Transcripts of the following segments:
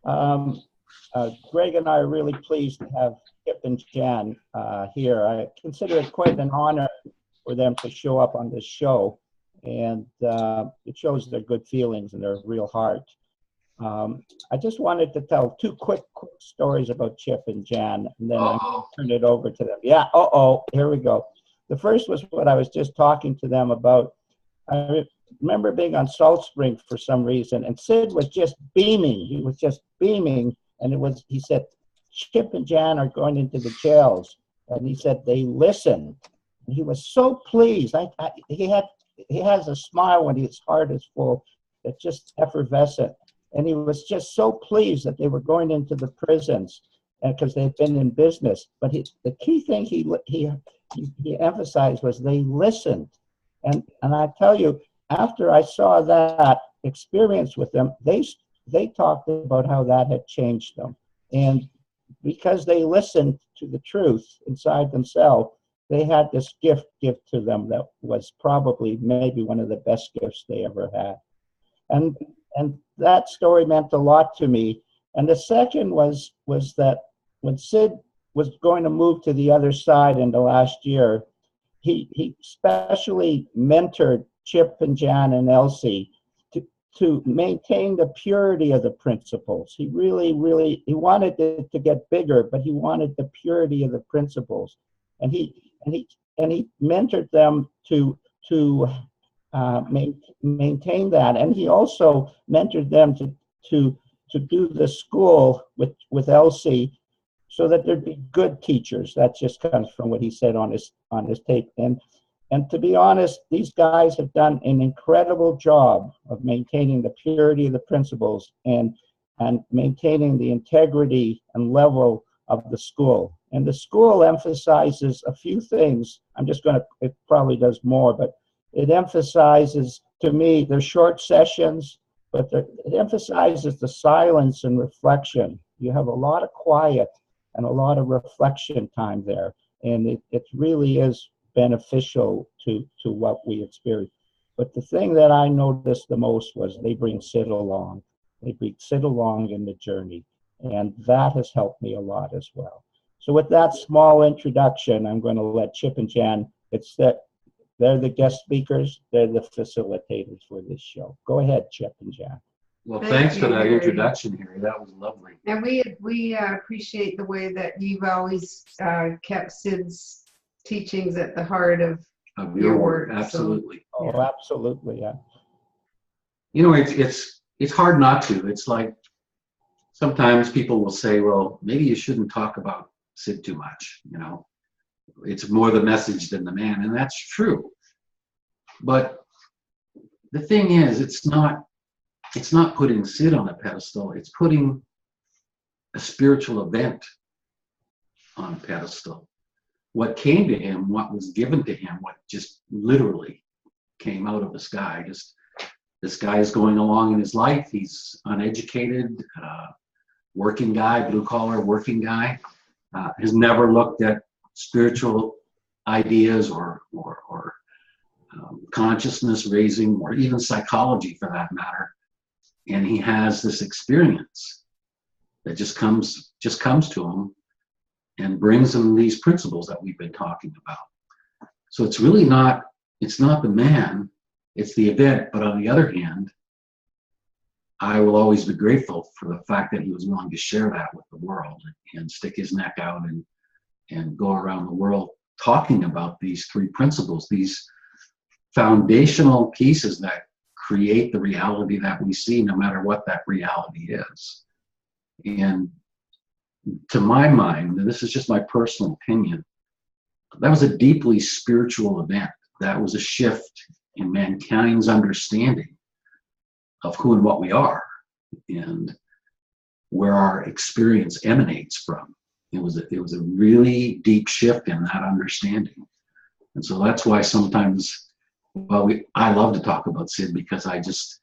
Greg and I are really pleased to have Chip and Jan here. I consider it quite an honor for them to show up on this show, and it shows their good feelings and their real heart. I just wanted to tell two quick stories about Chip and Jan, and then I'll turn it over to them. Yeah, here we go. The first was what I was just talking to them about. I remember being on Salt Spring for some reason, and Sid was just beaming. He was just beaming, and he said, Chip and Jan are going into the jails. And he said, they listened. And he was so pleased. He has a smile when his heart is full. It's just effervescent. And he was just so pleased that they were going into the prisons because they've been in business. But the key thing he emphasized was they listened. And I tell you, after I saw that experience with them, they talked about how that had changed them. And because they listened to the truth inside themselves, they had this gift to them that was probably maybe one of the best gifts they ever had. And that story meant a lot to me. And the second was that when Sid was going to move to the other side in the last year, he specially mentored Chip and Jan and Elsie to maintain the purity of the principles. He really he wanted it to get bigger, but he wanted the purity of the principles, and he mentored them to maintain that, and he also mentored them to do the school with Elsie, so that there'd be good teachers. That just comes from what he said on his tape. And to be honest, these guys have done an incredible job of maintaining the purity of the principles and maintaining the integrity and level of the school. And the school emphasizes a few things. It probably does more, but it emphasizes, to me, they're short sessions, but it emphasizes the silence and reflection. You have a lot of quiet and a lot of reflection time there. And it really is beneficial to what we experience. But the thing that I noticed the most was they bring Sid along. They bring Sid along in the journey. And that has helped me a lot as well. So with that small introduction, I'm going to let Chip and Jan, they're the guest speakers, they're the facilitators for this show. Go ahead, Chip and Jan. Well, thanks for that introduction, Harry. That was lovely. And we appreciate the way that you've always kept Sid's teachings at the heart of your work. Absolutely. So, yeah. Oh, absolutely, yeah. You know, it's hard not to. It's like sometimes people will say, well, maybe you shouldn't talk about Sid too much, you know. It's more the message than the man, and that's true. But the thing is, it's not putting Sid on a pedestal, it's putting a spiritual event on a pedestal. What came to him, what was given to him, what just literally came out of the sky. Just this guy is going along in his life. He's uneducated, working guy, blue collar working guy, has never looked at spiritual ideas or consciousness raising, or even psychology for that matter. And he has this experience that just comes to him and brings him these principles that we've been talking about. So it's really not the man, it's the event. But on the other hand, I will always be grateful for the fact that he was willing to share that with the world and stick his neck out and go around the world talking about these three principles, these foundational pieces that create the reality that we see, no matter what that reality is. And to my mind, and this is just my personal opinion, that was a deeply spiritual event. That was a shift in mankind's understanding of who and what we are and where our experience emanates from. It was a really deep shift in that understanding. And so that's why sometimes, I love to talk about Sid, because I just,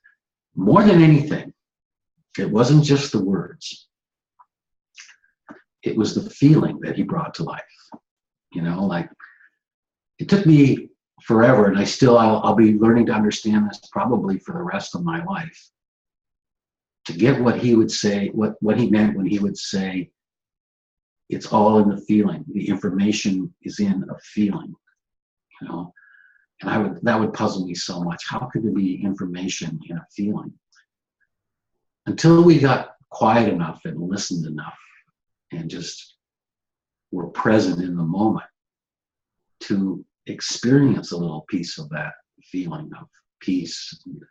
more than anything, it wasn't just the words. It was the feeling that he brought to life. You know, like, it took me forever, and I'll be learning to understand this probably for the rest of my life. to get what he would say, what he meant when he would say, it's all in the feeling. The information is in a feeling, you know. And that would puzzle me so much. How could there be information in a feeling? Until we got quiet enough and listened enough and just were present in the moment to experience a little piece of that feeling of peace, and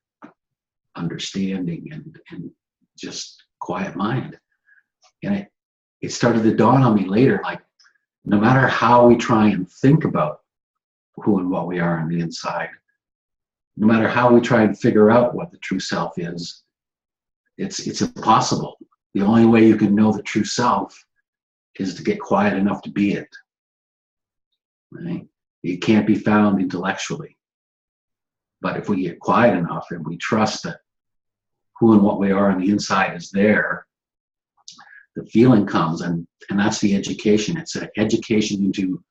understanding, and just quiet mind. And it started to dawn on me later, like, no matter how we try and think about who and what we are on the inside, no matter how we try and figure out what the true self is, it's impossible. The only way you can know the true self is to get quiet enough to be it. Right? It can't be found intellectually. But if we get quiet enough and we trust that who and what we are on the inside is there, the feeling comes, and that's the education. It's an education into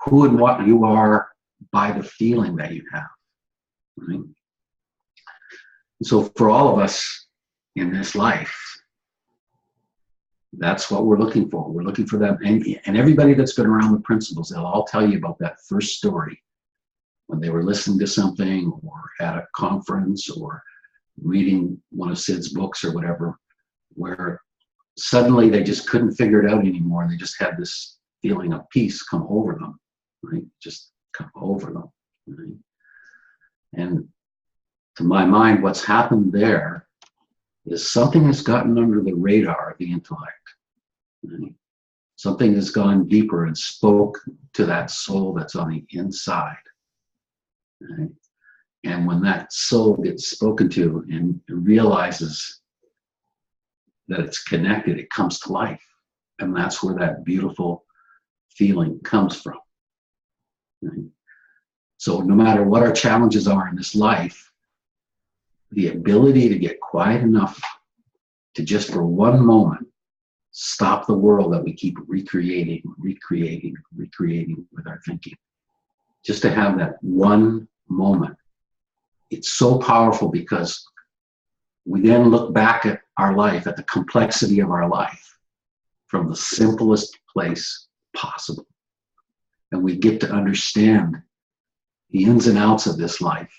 who and what you are by the feeling that you have. Right? So for all of us in this life, that's what we're looking for. We're looking for that. And everybody that's been around the principles, they'll all tell you about that first story when they were listening to something or at a conference or reading one of Sid's books or whatever, where suddenly they just couldn't figure it out anymore. And they just had this feeling of peace come over them, right? Just come over them, right? And to my mind, what's happened there is something has gotten under the radar of the intellect. Right? Something has gone deeper and spoke to that soul that's on the inside. Right? And when that soul gets spoken to and realizes that it's connected, it comes to life. And that's where that beautiful feeling comes from. Right? So no matter what our challenges are in this life, the ability to get quiet enough to just for one moment stop the world that we keep recreating with our thinking. Just to have that one moment. It's so powerful because we then look back at our life, at the complexity of our life, from the simplest place possible. And we get to understand the ins and outs of this life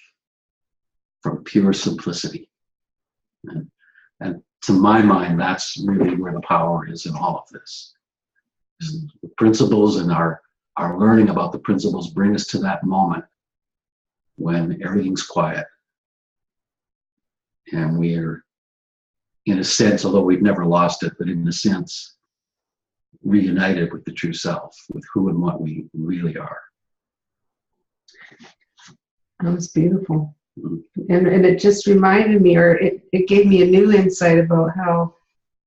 from pure simplicity. And to my mind, that's really where the power is in all of this. The principles and our learning about the principles bring us to that moment when everything's quiet. And we're, in a sense, although we've never lost it, but in a sense, reunited with the true self, with who and what we really are. That was beautiful. And it just reminded me, or it gave me a new insight about how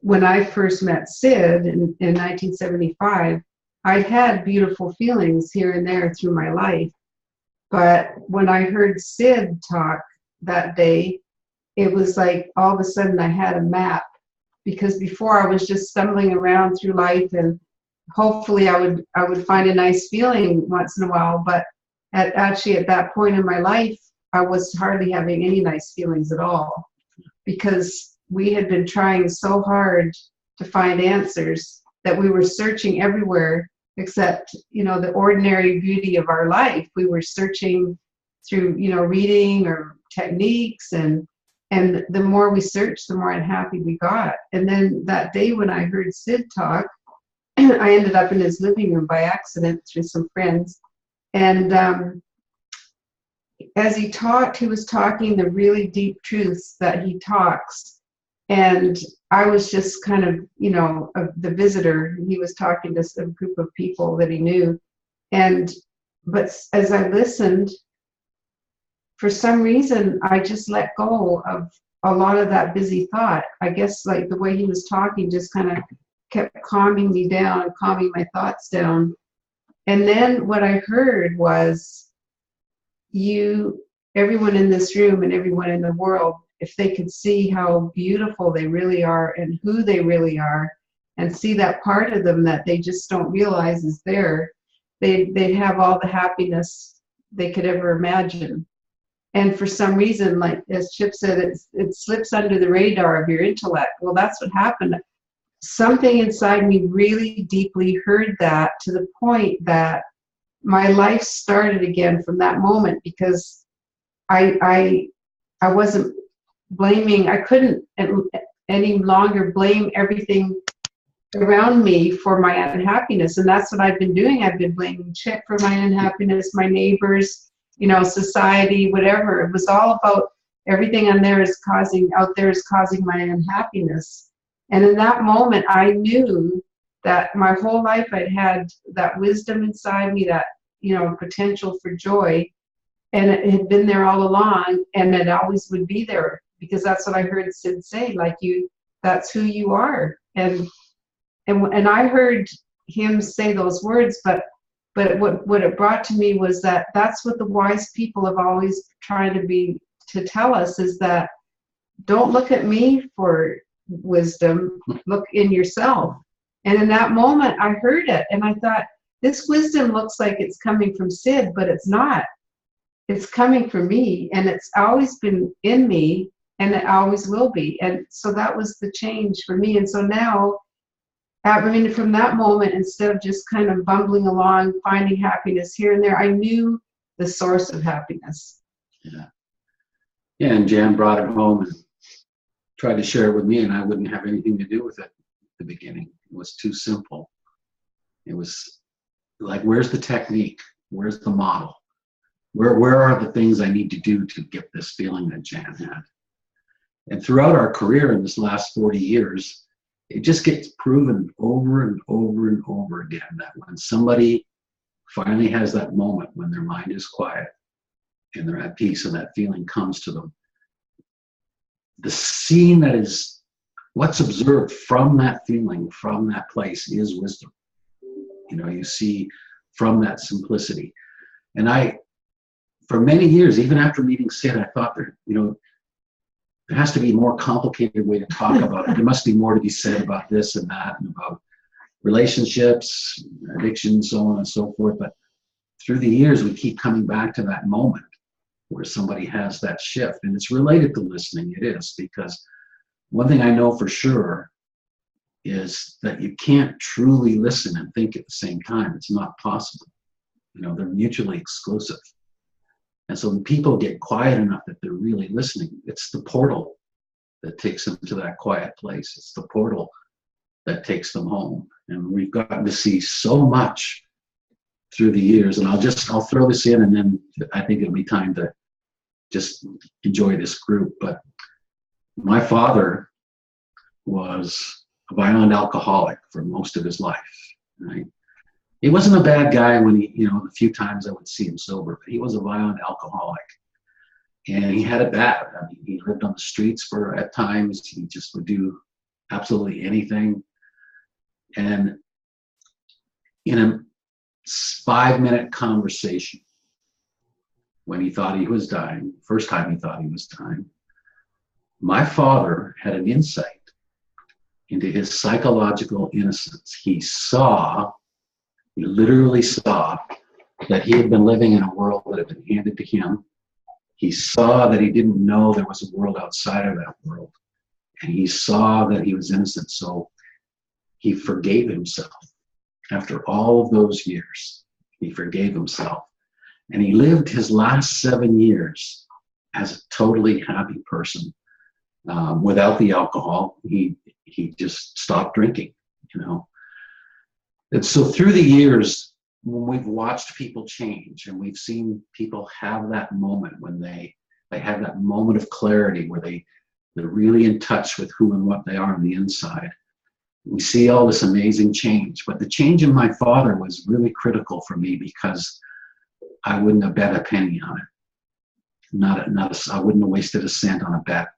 when I first met Sid in 1975, I'd had beautiful feelings here and there through my life. But when I heard Sid talk that day, it was like all of a sudden I had a map, because before I was just stumbling around through life and hopefully I would find a nice feeling once in a while. But at that point in my life, I was hardly having any nice feelings at all, because we had been trying so hard to find answers that we were searching everywhere except, the ordinary beauty of our life. We were searching through, reading or techniques, and the more we searched, the more unhappy we got. And then that day when I heard Sid talk, I ended up in his living room by accident through some friends. And as he talked, he was talking the really deep truths that he talks. And I was just kind of, the visitor. He was talking to some group of people that he knew. But as I listened, for some reason, I just let go of a lot of that busy thought. I guess like the way he was talking just kind of kept calming me down, calming my thoughts down. And then what I heard was, everyone in this room and everyone in the world, if they could see how beautiful they really are and who they really are, and see that part of them that they just don't realize is there, they'd have all the happiness they could ever imagine. And for some reason, like as Chip said, it slips under the radar of your intellect. Well, that's what happened. Something inside me really deeply heard that, to the point that my life started again from that moment, because I wasn't blaming. I couldn't any longer blame everything around me for my unhappiness. And that's what I've been doing. I've been blaming Chip for my unhappiness, my neighbors, you know, society, whatever. It was all about everything out there is causing my unhappiness. And in that moment, I knew that my whole life I'd had that wisdom inside me, that, you know, potential for joy. And it had been there all along, and it always would be there, because that's what I heard Sid say, like, that's who you are. And I heard him say those words, but what it brought to me was that that's what the wise people have always tried to tell us, is that don't look at me for wisdom, look in yourself. And in that moment, I heard it, and I thought, this wisdom looks like it's coming from Sid, but it's not. It's coming from me, and it's always been in me, and it always will be. And so that was the change for me. And so now, I mean, from that moment, instead of just kind of bumbling along, finding happiness here and there, I knew the source of happiness. Yeah. Yeah, and Jan brought it home and tried to share it with me, and I wouldn't have anything to do with it at the beginning. It was too simple. It was like, where's the technique? Where's the model? Where are the things I need to do to get this feeling that Jan had? And throughout our career in this last 40 years, it just gets proven over and over and over again that when somebody finally has that moment when their mind is quiet and they're at peace and that feeling comes to them, the scene that is what's observed from that feeling, from that place, is wisdom. You know, you see from that simplicity. And for many years, even after meeting Sid, I thought there has to be a more complicated way to talk about it. There must be more to be said about this and that, and about relationships, addiction, so on and so forth. But through the years, we keep coming back to that moment where somebody has that shift. And it's related to listening. It is, because one thing I know for sure is that you can't truly listen and think at the same time. It's not possible. You know, they're mutually exclusive. And so when people get quiet enough that they're really listening, it's the portal that takes them to that quiet place. It's the portal that takes them home. And we've gotten to see so much through the years. And I'll throw this in, and then I think it'll be time to just enjoy this group. But my father was a violent alcoholic for most of his life, right? He wasn't a bad guy when the few times I would see him sober, but he was a violent alcoholic. And he had it bad. I mean, he lived on the streets at times. He just would do absolutely anything. And in a 5-minute conversation, when he thought he was dying, first time he thought he was dying, my father had an insight into his psychological innocence. He literally saw that he had been living in a world that had been handed to him. He saw that he didn't know there was a world outside of that world. And he saw that he was innocent. So he forgave himself. After all of those years, he forgave himself. And he lived his last 7 years as a totally happy person. Without the alcohol, he just stopped drinking, And so through the years, when we've watched people change and we've seen people have that moment when they have that moment of clarity where they're really in touch with who and what they are on the inside, we see all this amazing change. But the change in my father was really critical for me, because I wouldn't have bet a penny on it. I wouldn't have wasted a cent on a bet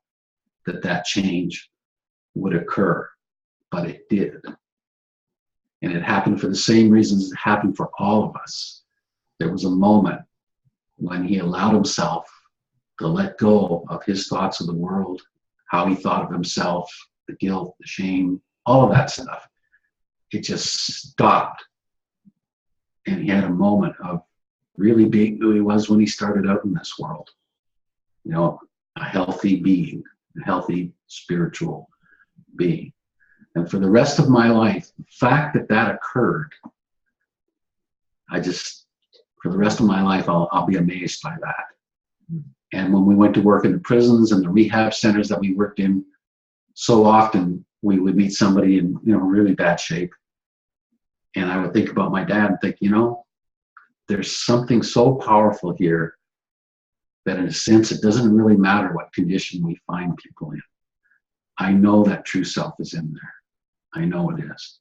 that change would occur, but it did. And it happened for the same reasons it happened for all of us. There was a moment when he allowed himself to let go of his thoughts of the world, how he thought of himself, the guilt, the shame, all of that stuff. It just stopped. And he had a moment of really being who he was when he started out in this world. you know, a healthy being, a healthy spiritual being. And for the rest of my life, the fact that that occurred, for the rest of my life, I'll be amazed by that. And when we went to work in the prisons and the rehab centers that we worked in, so often we would meet somebody in, you know, really bad shape. And I would think about my dad and think, you know, there's something so powerful here that in a sense, it doesn't really matter what condition we find people in. I know that true self is in there. I know it is.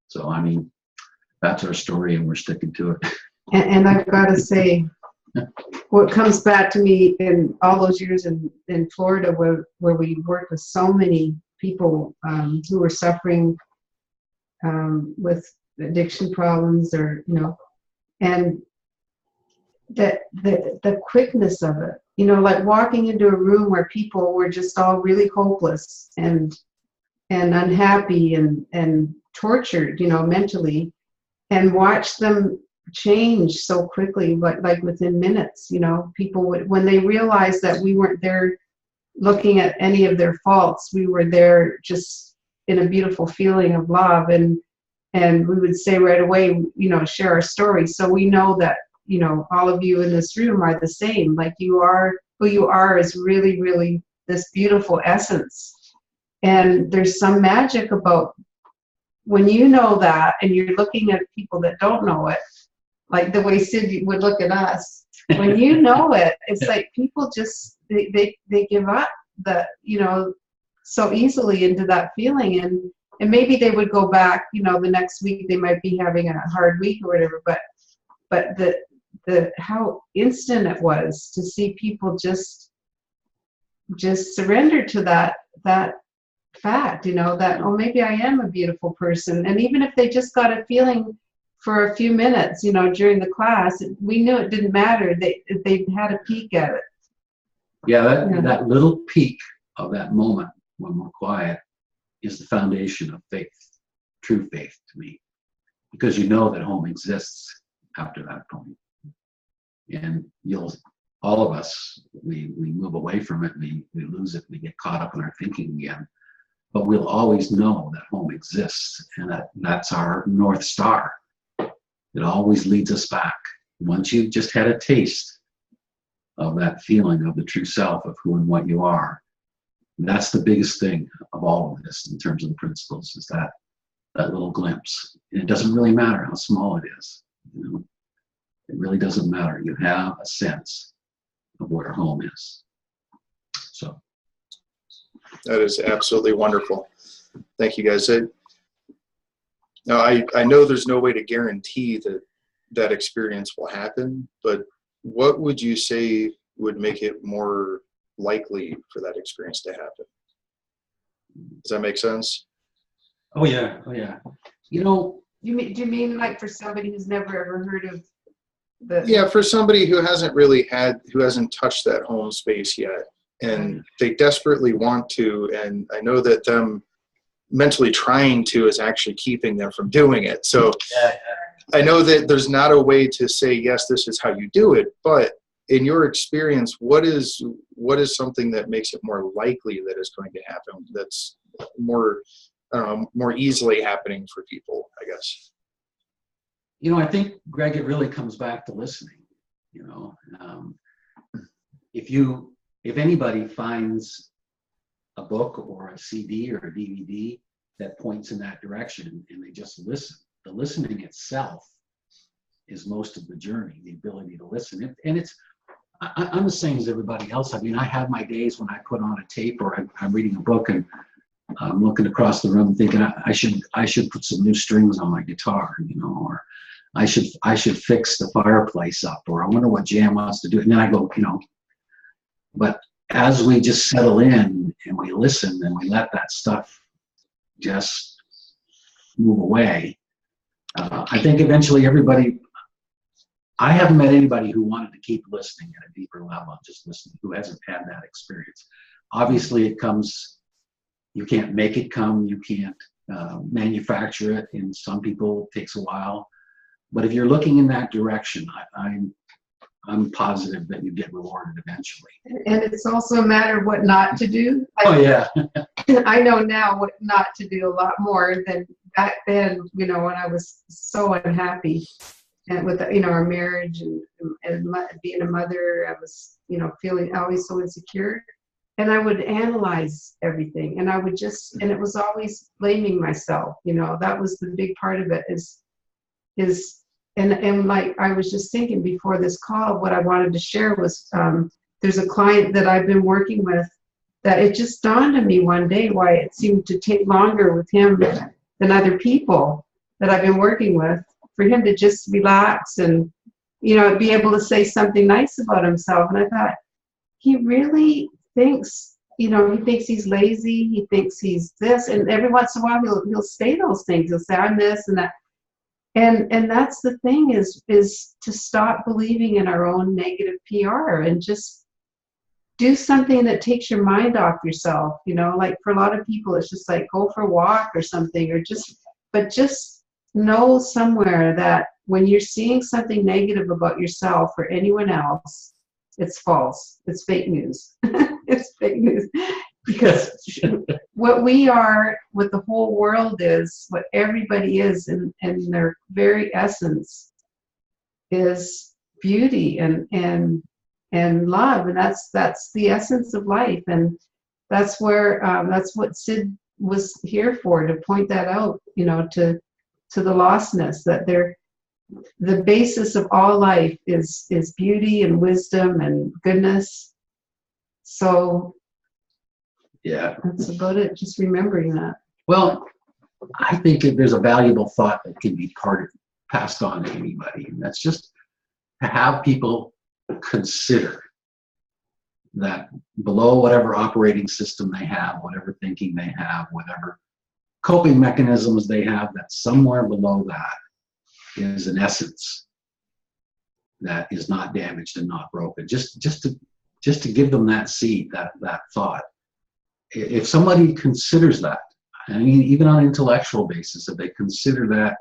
So, I mean, that's our story and we're sticking to it. And I've got to say, what comes back to me in all those years in Florida where we worked with so many people who were suffering with addiction problems, or, you know, and that the quickness of it, you know, like walking into a room where people were just all really hopeless and unhappy and tortured, you know, mentally, and watch them change so quickly, but like within minutes, you know, people would, when they realized that we weren't there looking at any of their faults, we were there just in a beautiful feeling of love, and we would say right away, you know, share our story. So we know that, you know, all of you in this room are the same. Like, you are who you are is really, really this beautiful essence. And there's some magic about when you know that and you're looking at people that don't know it, like the way Sid would look at us. When you know it, it's like people just, they give up the, you know, so easily into that feeling. And maybe they would go back, you know, the next week they might be having a hard week or whatever, but the how instant it was to see people just surrender to that fact, you know, that, oh, maybe I am a beautiful person. And even if they just got a feeling for a few minutes, you know, during the class, we knew it didn't matter. They had a peek at it. Yeah, that little peak of that moment when we're quiet is the foundation of faith, true faith to me, because you know that home exists after that point. And all of us, we move away from it, we lose it, we get caught up in our thinking again. But we'll always know that home exists, and that's our North Star. It always leads us back. Once you've just had a taste of that feeling of the true self, of who and what you are, that's the biggest thing of all of this in terms of the principles, is that little glimpse. And it doesn't really matter how small it is. You know? It really doesn't matter. You have a sense of where home is. So. That is absolutely wonderful. Thank you, guys. Now, I know there's no way to guarantee that experience will happen, but what would you say would make it more likely for that experience to happen? Does that make sense? Oh yeah. You know, do you mean like for somebody who's never ever heard of the? Yeah, for somebody who hasn't touched that home space yet, and they desperately want to, and I know that them mentally trying to is actually keeping them from doing it. So I know that there's not a way to say, yes, this is how you do it, but in your experience, what is something that makes it more likely that it's going to happen, that's more easily happening for people, I guess? You know, I think, Greg, it really comes back to listening. You know, if anybody finds a book or a CD or a DVD that points in that direction and they just listen, the listening itself is most of the journey, the ability to listen. And I'm the same as everybody else. I mean, I have my days when I put on a tape or I'm reading a book and I'm looking across the room thinking I should put some new strings on my guitar, you know, or I should fix the fireplace up, or I wonder what Jan wants to do. And then I go, you know, but as we just settle in and we listen and we let that stuff just move away, I think eventually I haven't met anybody who wanted to keep listening at a deeper level, just listening, who hasn't had that experience. Obviously it comes, you can't make it come, you can't manufacture it, and some people it takes a while. But if you're looking in that direction, I'm positive that you get rewarded eventually. And it's also a matter of what not to do. Oh yeah. I know now what not to do a lot more than back then, you know, when I was so unhappy and with, you know, our marriage and being a mother, I was, you know, feeling always so insecure. And I would analyze everything, and I would just, and it was always blaming myself, you know. That was the big part of it and like I was just thinking before this call, what I wanted to share was there's a client that I've been working with that it just dawned on me one day why it seemed to take longer with him than other people that I've been working with, for him to just relax and, you know, be able to say something nice about himself. And I thought, he really thinks, you know, he thinks he's lazy, he thinks he's this, and every once in a while he'll say those things. He'll say, I'm this and that. And that's the thing is to stop believing in our own negative PR and just do something that takes your mind off yourself. You know, like for a lot of people, it's just like go for a walk or something, or just know somewhere that when you're seeing something negative about yourself or anyone else, it's false. It's fake news. It's fake news. Because what we are, what the whole world is, what everybody is in their very essence is beauty and love. And that's the essence of life. And that's where, that's what Sid was here for, to point that out, you know, to the lostness, that the basis of all life is beauty and wisdom and goodness. So yeah, that's about it. Just remembering that. Well, I think if there's a valuable thought that can be passed on to anybody, and that's just to have people consider that below whatever operating system they have, whatever thinking they have, whatever coping mechanisms they have, that somewhere below that is an essence that is not damaged and not broken. Just to give them that seed, that thought. If somebody considers that, I mean, even on an intellectual basis, if they consider that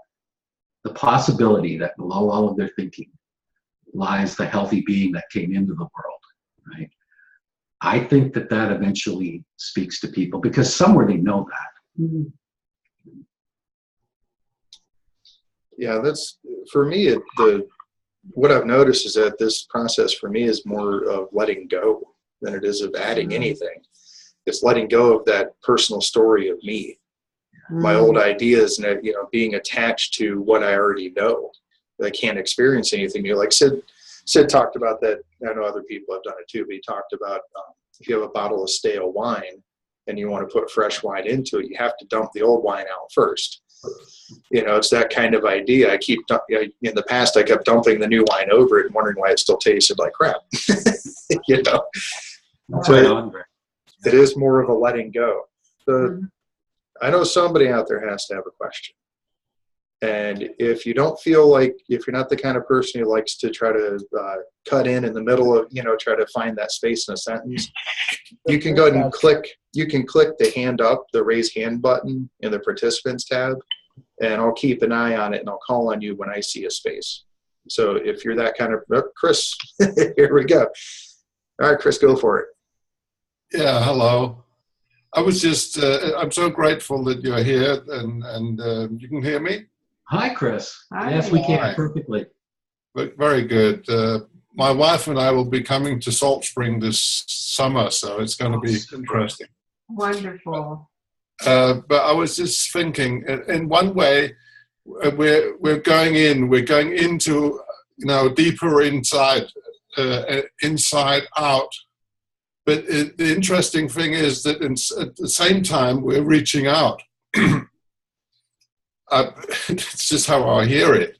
the possibility that below all of their thinking lies the healthy being that came into the world, right? I think that eventually speaks to people, because somewhere they know that. Mm-hmm. Yeah, that's, for me, what I've noticed is that this process for me is more of letting go than it is of adding anything. It's letting go of that personal story of me, my old ideas, and, you know, being attached to what I already know. I can't experience anything new. Like Sid talked about that. I know other people have done it too, but he talked about if you have a bottle of stale wine and you want to put fresh wine into it, you have to dump the old wine out first. You know, it's that kind of idea. In the past, I kept dumping the new wine over it and wondering why it still tasted like crap. You know, so it is more of a letting go. I know somebody out there has to have a question. And if you don't feel like, if you're not the kind of person who likes to try to cut in the middle of, you know, try to find that space in a sentence, you can go ahead and click the hand up, the raise hand button in the participants tab, and I'll keep an eye on it and I'll call on you when I see a space. So if you're that kind of, Chris, here we go. All right, Chris, go for it. Yeah, hello. I was just, I'm so grateful that you're here and you can hear me? Hi, Chris. Hi. Yes, we can. Hi. Perfectly. Very good. My wife and I will be coming to Salt Spring this summer, so it's going to be interesting. Wonderful. But I was just thinking, in one way, we're going into, you know, deeper inside out. But the interesting thing is that at the same time, we're reaching out. It's just how I hear it.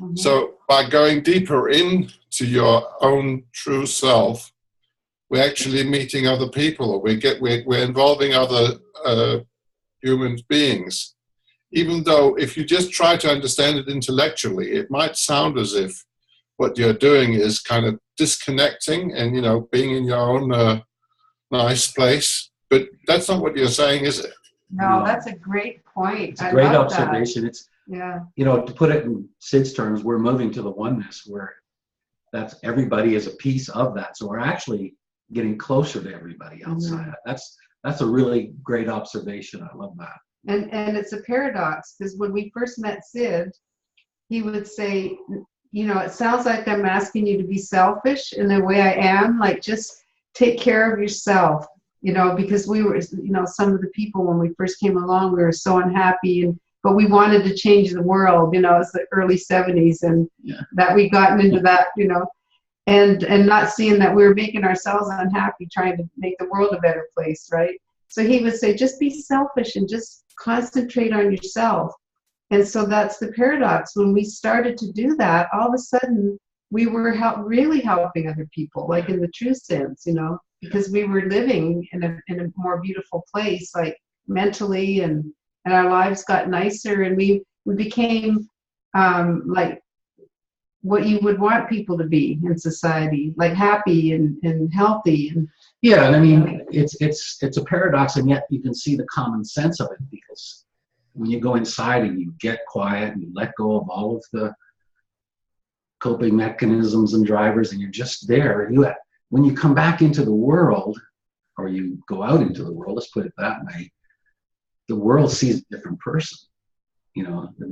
Mm-hmm. So by going deeper into your own true self, we're actually meeting other people. We're involving other human beings. Even though if you just try to understand it intellectually, it might sound as if what you're doing is kind of disconnecting and, you know, being in your own nice place. But that's not what you're saying, is it? No, that's a great point. It's a great observation. That. It's, yeah. You know, to put it in Sid's terms, we're moving to the oneness where that's everybody is a piece of that. So we're actually getting closer to everybody outside. That's a really great observation. I love that. And it's a paradox, because when we first met Sid, he would say, you know, it sounds like I'm asking you to be selfish in the way I am, like just take care of yourself, you know, because we were, you know, some of the people when we first came along, we were so unhappy, but we wanted to change the world, you know, it's the early 70s, and that we gotten into that, you know, and not seeing that we were making ourselves unhappy, trying to make the world a better place, right? So he would say, just be selfish and just concentrate on yourself. And so that's the paradox. When we started to do that, all of a sudden we were really helping other people, like in the true sense, you know, because we were living in a more beautiful place, like mentally, and our lives got nicer, and we became like what you would want people to be in society, like happy and healthy. And yeah, and I mean, it's a paradox, and yet you can see the common sense of it, because when you go inside and you get quiet and you let go of all of the coping mechanisms and drivers, and you're just there, when you come back into the world, or you go out into the world, let's put it that way, the world sees a different person. You know, the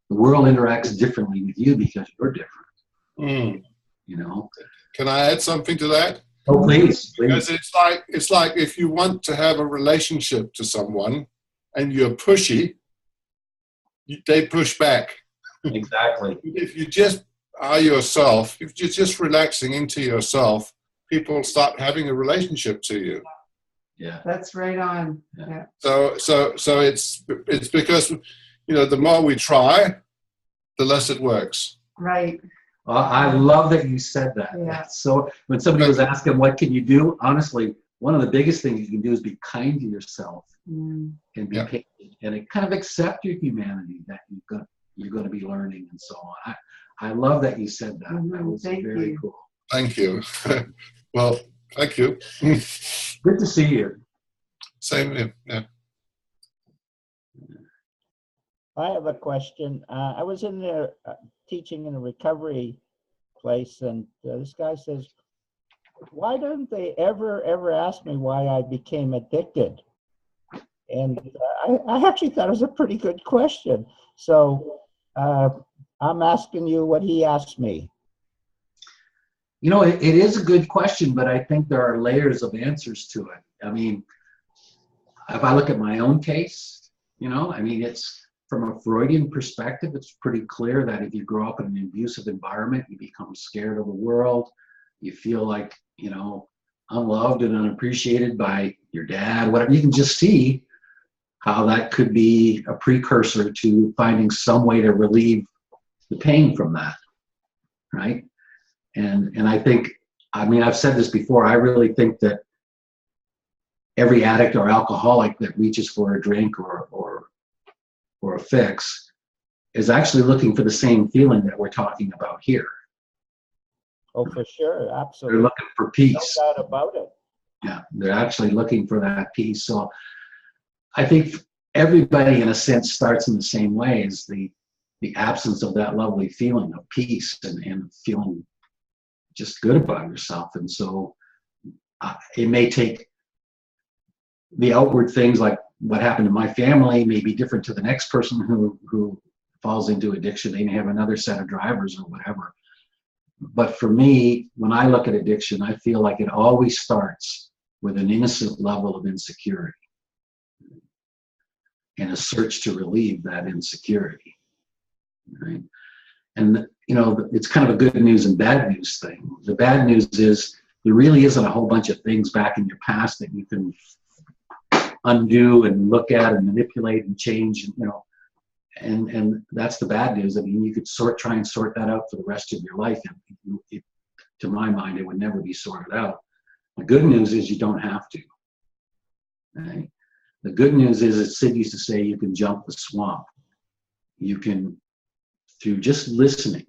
world interacts differently with you because you're different. You know. Can I add something to that? Oh, please. Because it's like if you want to have a relationship to someone and you're pushy, they push back. Exactly. If you just are yourself, if you're just relaxing into yourself, people start having a relationship to you. Yeah, that's right on. Yeah. So it's because, you know, the more we try, the less it works. Right. Well, I love that you said that. Yeah. So when somebody was asking, what can you do? Honestly, one of the biggest things you can do is be kind to yourself and be patient, and kind of accept your humanity that you're going to be learning and so on. I love that you said that. That was very cool. Thank you. Well, thank you. Good to see you. Same here. Yeah. I have a question. I was in there teaching in a recovery place, and this guy says, why don't they ever ask me why I became addicted? And I actually thought it was a pretty good question. So I'm asking you what he asked me. You know, it is a good question, but I think there are layers of answers to it. I mean, if I look at my own case, you know, I mean, it's from a Freudian perspective, it's pretty clear that if you grow up in an abusive environment, you become scared of the world. You feel like, you know, unloved and unappreciated by your dad, whatever. You can just see how that could be a precursor to finding some way to relieve the pain from that, right? And I think, I mean, I've said this before, I really think that every addict or alcoholic that reaches for a drink or a fix is actually looking for the same feeling that we're talking about here. Oh, for sure, absolutely. They're looking for peace. No doubt about it. Yeah, they're actually looking for that peace. So I think everybody, in a sense, starts in the same way, as the absence of that lovely feeling of peace and feeling just good about yourself. And so it may take the outward things, like what happened to my family, may be different to the next person who falls into addiction. They may have another set of drivers or whatever. But for me, when I look at addiction, I feel like it always starts with an innocent level of insecurity and a search to relieve that insecurity, right? And, you know, it's kind of a good news and bad news thing. The bad news is there really isn't a whole bunch of things back in your past that you can undo and look at and manipulate and change, you know, and that's the bad news. I mean, you could try and sort that out for the rest of your life, and to my mind, it would never be sorted out. The good news is you don't have to, right? The good news is, as Sid used to say, you can jump the swamp. You can, through just listening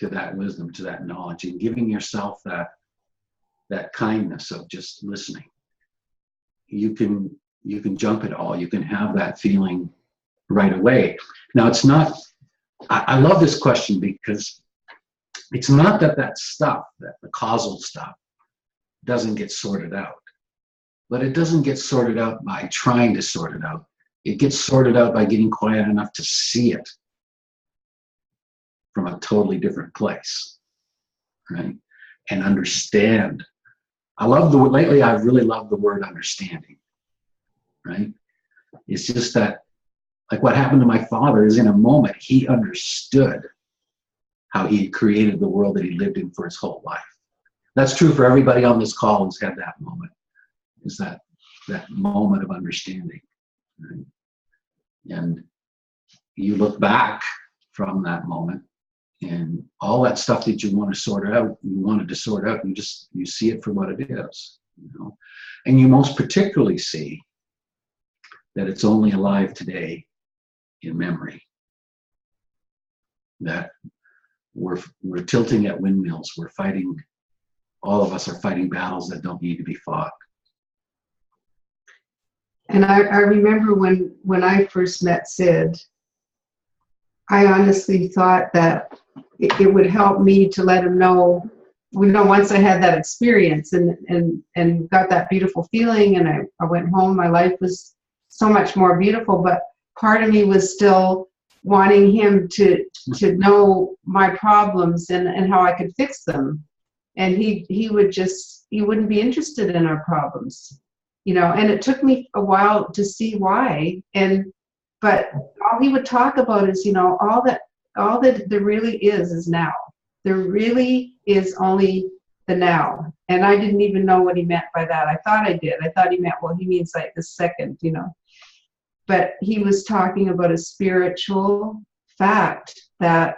to that wisdom, to that knowledge, and giving yourself that kindness of just listening, you can jump it all. You can have that feeling right away. Now, it's not, I love this question, because it's not that that stuff, that the causal stuff, doesn't get sorted out. But it doesn't get sorted out by trying to sort it out. It gets sorted out by getting quiet enough to see it from a totally different place, right? And understand. Lately I've really loved the word understanding, right? It's just that, like what happened to my father is in a moment, he understood how he had created the world that he lived in for his whole life. That's true for everybody on this call who's had that moment, is that moment of understanding, right? And you look back from that moment, and all that stuff that you want to sort out, you see it for what it is, you know? And you most particularly see that it's only alive today in memory. That we're tilting at windmills. We're fighting, all of us are fighting battles that don't need to be fought. And I remember when I first met Sid, I honestly thought that it would help me to let him know, once I had that experience and got that beautiful feeling, and I went home, my life was so much more beautiful, but part of me was still wanting him to know my problems and how I could fix them. And he wouldn't be interested in our problems. And it took me a while to see why. But all he would talk about is, all that there really is now. There really is only the now. And I didn't even know what he meant by that. I thought I did. I thought he meant, well, he means like the second, But he was talking about a spiritual fact that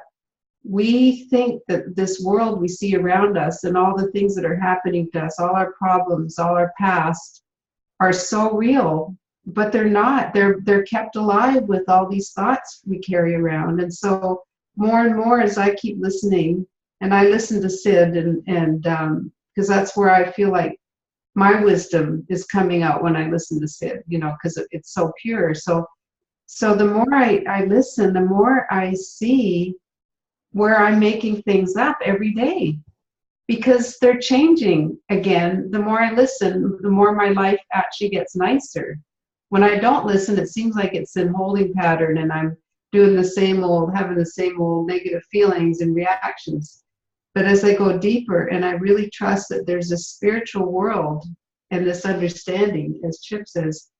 we think that this world we see around us and all the things that are happening to us, all our problems, all our past, are so real, but they're not. They're kept alive with all these thoughts we carry around. And so more and more as I keep listening, and I listen to Sid, and because that's where I feel like my wisdom is coming out when I listen to Sid, because it's so pure. So the more I listen, the more I see where I'm making things up every day, because they're changing again. The more I listen, the more my life actually gets nicer. When I don't listen, it seems like it's in holding pattern and I'm doing having the same old negative feelings and reactions. But as I go deeper and I really trust that there's a spiritual world and this understanding, as Chip says,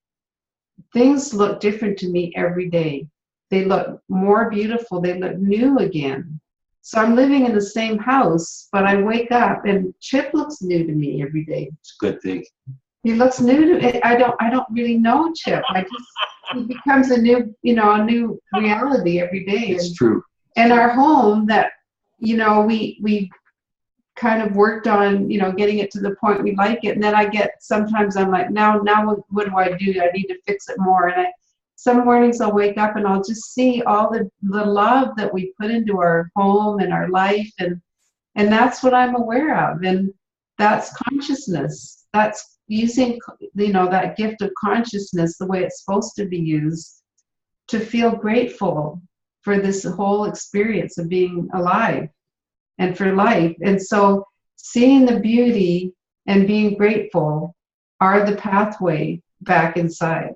things look different to me every day. They look more beautiful. They look new again. So I'm living in the same house, but I wake up and Chip looks new to me every day. It's a good thing. He looks new to me. I don't really know Chip. He becomes a new reality every day. It's true. And our home that, we kind of worked on, getting it to the point we like it. And then sometimes I'm like, now what do I do? I need to fix it more. And some mornings I'll wake up and I'll just see all the love that we put into our home and our life. And that's what I'm aware of. And that's consciousness. That's using, that gift of consciousness the way it's supposed to be used to feel grateful for this whole experience of being alive and for life. And so seeing the beauty and being grateful are the pathway back inside.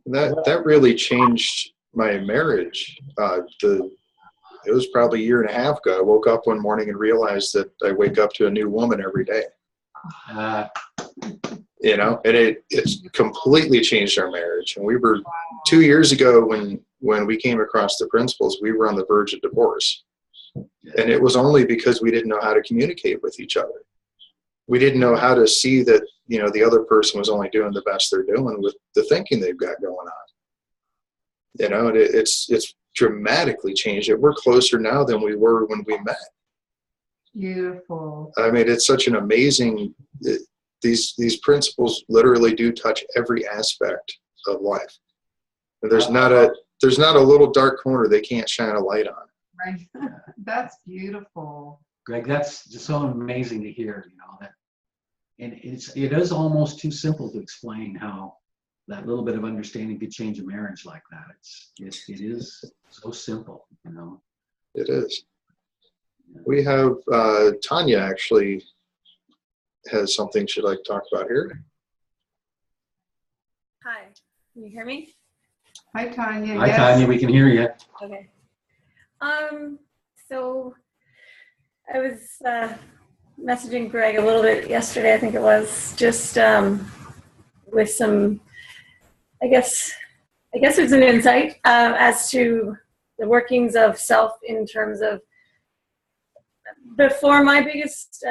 That really changed my marriage. It was probably a year and a half ago. I woke up one morning and realized that I wake up to a new woman every day. And it's completely changed our marriage. And we were 2 years ago when we came across the principles, we were on the verge of divorce. And it was only because we didn't know how to communicate with each other. We didn't know how to see that, the other person was only doing the best they're doing with the thinking they've got going on. It's dramatically changed it. We're closer now than we were when we met. Beautiful. I mean, it's such an amazing, these principles literally do touch every aspect of life. And there's not a little dark corner they can't shine a light on. Right. That's beautiful. Greg, that's just so amazing to hear, that. And it is almost too simple to explain how that little bit of understanding could change a marriage like that. It is so simple, It is. We have Tanya actually has something she'd like to talk about here. Hi, can you hear me? Hi, Tanya. Hi, Yes. Tanya, we can hear you. Okay. So I was messaging Greg a little bit yesterday, I think it was, just with some, I guess it's an insight as to the workings of self in terms of before my biggest,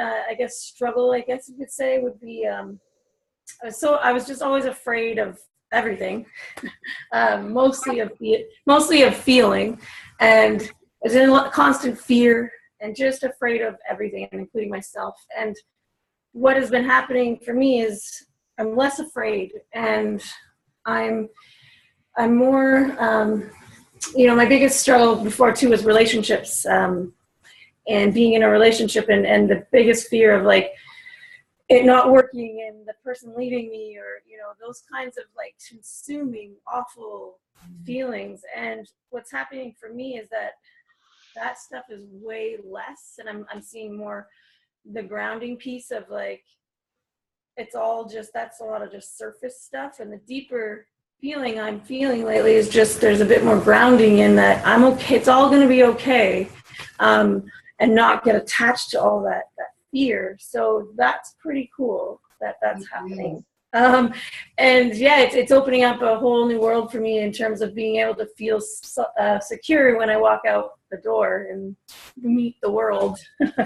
struggle, I guess you could say, would be, I was just always afraid of everything, mostly of feeling, and I was in constant fear and just afraid of everything, including myself. And what has been happening for me is I'm less afraid, and I'm more, my biggest struggle before too was relationships, and being in a relationship, and the biggest fear of like it not working and the person leaving me, or those kinds of like consuming awful feelings. And what's happening for me is that stuff is way less, and I'm seeing more the grounding piece of like it's all just, that's a lot of just surface stuff, and the deeper feeling I'm feeling lately is just there's a bit more grounding in that I'm okay, it's all going to be okay, and not get attached to all that fear. So that's pretty cool that's happening. And yeah, it's opening up a whole new world for me in terms of being able to feel secure when I walk out the door and meet the world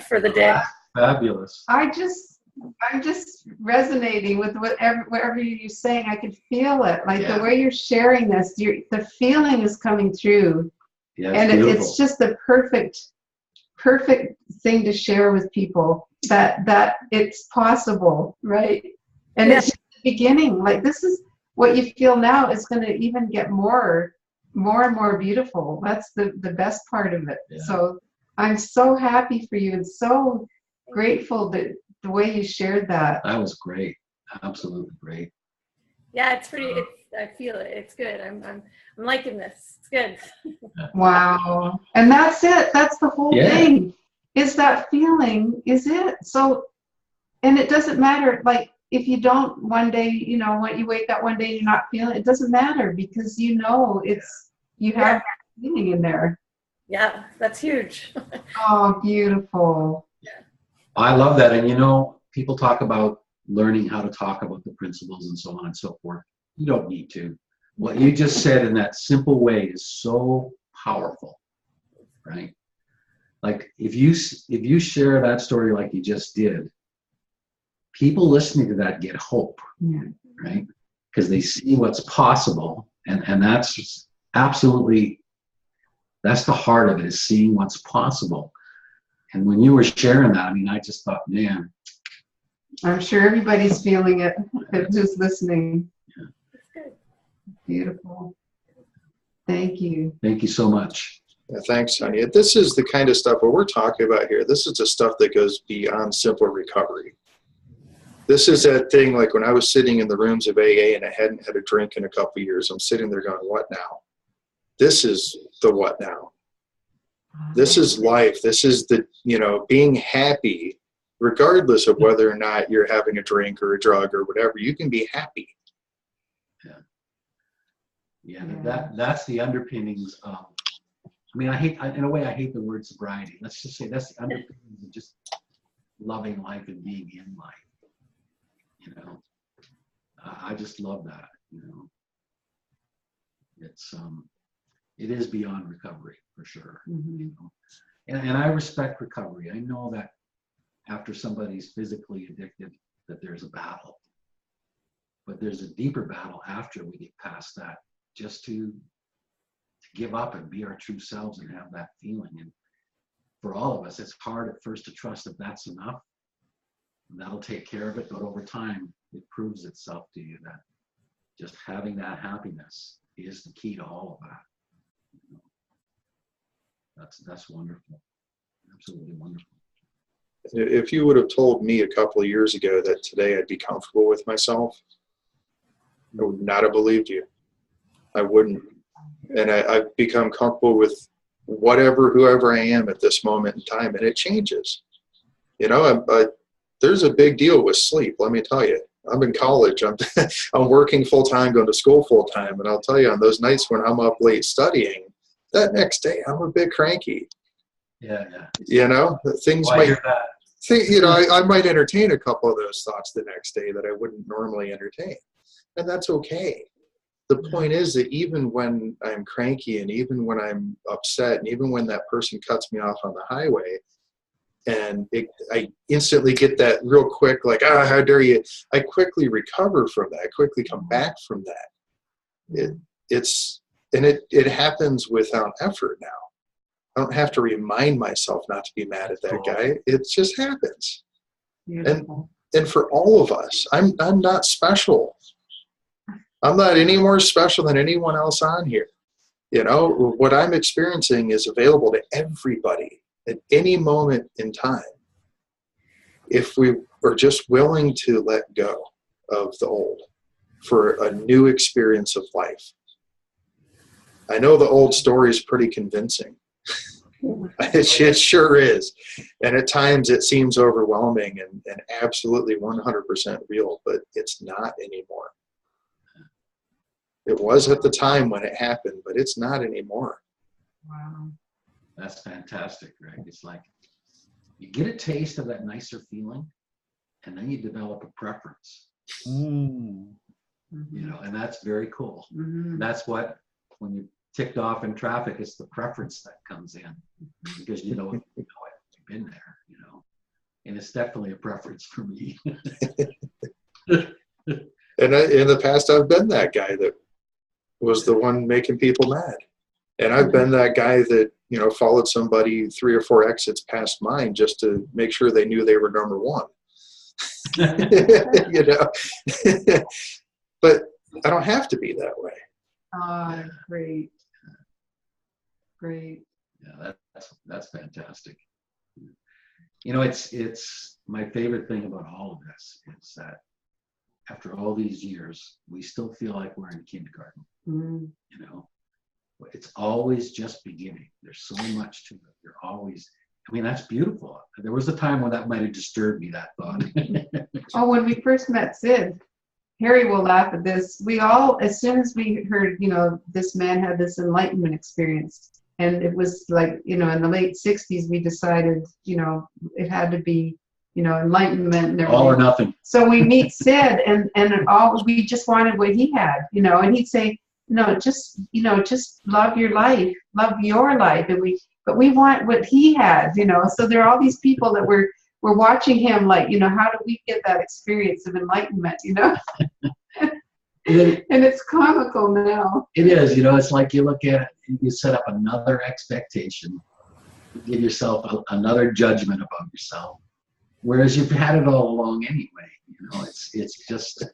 for the day. Fabulous. I'm just resonating with whatever you're saying. I can feel it. Like the way you're sharing this, the feeling is coming through. Yeah, and it's just the perfect thing to share with people that it's possible, right? And it's just the beginning. Like this is what you feel now is going to even get more and more beautiful. That's the best part of it. Yeah. So I'm so happy for you and so grateful that the way you shared that. That was great. Absolutely great. Yeah, it's pretty. I feel it. It's good. I'm liking this. It's good. Wow. And that's it. That's the whole thing. Is that feeling is it. So, and it doesn't matter. Like if you don't one day, when you wake up one day you're not feeling it, doesn't matter because you have that feeling in there. Yeah, that's huge. Oh, beautiful. I love that. And people talk about learning how to talk about the principles and so on and so forth. You don't need to. What you just said in that simple way is so powerful, right? Like if you share that story like you just did, people listening to that get hope, right? Because they see what's possible, and that's absolutely, that's the heart of it, is seeing what's possible. And when you were sharing that, I just thought, man. I'm sure everybody's feeling it, just listening. Yeah. Beautiful. Thank you. Thank you so much. Yeah, thanks, Tanya. This is the kind of stuff what we're talking about here. This is the stuff that goes beyond simple recovery. This is that thing like when I was sitting in the rooms of AA and I hadn't had a drink in a couple of years, I'm sitting there going, what now? This is the what now. This is life. This is the, being happy, regardless of whether or not you're having a drink or a drug or whatever. You can be happy. Yeah, that's the underpinnings of, in a way, I hate the word sobriety. Let's just say that's the underpinnings of just loving life and being in life. I just love that. It is beyond recovery for sure. And I respect recovery. I know that after somebody's physically addicted, that there's a battle, but there's a deeper battle after we get past that, just to give up and be our true selves and have that feeling. And for all of us, it's hard at first to trust that that's enough. That'll take care of it, but over time, it proves itself to you that just having that happiness is the key to all of that. That's wonderful. Absolutely wonderful. If you would have told me a couple of years ago that today I'd be comfortable with myself, I would not have believed you. I wouldn't. And I've become comfortable with whoever I am at this moment in time, and it changes. You know, there's a big deal with sleep. Let me tell you, I'm in college. I'm working full time, going to school full time, and I'll tell you, on those nights when I'm up late studying, that next day I'm a bit cranky. Yeah. You know, things I hear that. You know, I might entertain a couple of those thoughts the next day that I wouldn't normally entertain, and that's okay. The point is that even when I'm cranky, and even when I'm upset, and even when that person cuts me off on the highway, and I instantly get that real quick, like, how dare you? I quickly recover from that. I quickly come back from that. It happens without effort now. I don't have to remind myself not to be mad at that guy. It just happens. Beautiful. And for all of us, I'm not special. I'm not any more special than anyone else on here. You know, what I'm experiencing is available to everybody at any moment in time, if we are just willing to let go of the old for a new experience of life. I know the old story is pretty convincing. It sure is. And at times it seems overwhelming and absolutely 100% real, but it's not anymore. It was at the time when it happened, but it's not anymore. Wow. That's fantastic, Greg. It's like you get a taste of that nicer feeling, and then you develop a preference. Mm. You know, and that's very cool. Mm-hmm. That's what, when you ticked off in traffic, it's the preference that comes in, because you know it, you've been there, you know, and it's definitely a preference for me. And in the past, I've been that guy that was the one making people mad. And I've been that guy that, you know, followed somebody 3 or 4 exits past mine just to make sure they knew they were number one. You know, but I don't have to be that way. Oh, great. Great. Yeah, that's fantastic. You know, it's my favorite thing about all of this is that after all these years, we still feel like we're in kindergarten. Mm. You know, it's always just beginning. There's so much to it. You're always, I mean, that's beautiful. There was a time when that might have disturbed me, that thought. Oh, when we first met Sid, Harry will laugh at this. We all, as soon as we heard, you know, this man had this enlightenment experience, and it was like, you know, in the late 60s, we decided, you know, it had to be, you know, enlightenment and everything. All or nothing. So we meet Sid, and all, we just wanted what he had, you know, and he'd say, no, just, you know, just love your life, and but we want what he had, you know. So there are all these people that were watching him, like, you know, how do we get that experience of enlightenment, you know? And it's comical now. It is, you know, it's like you look at it, you set up another expectation, you give yourself another judgment about yourself, whereas you've had it all along anyway. You know, it's just,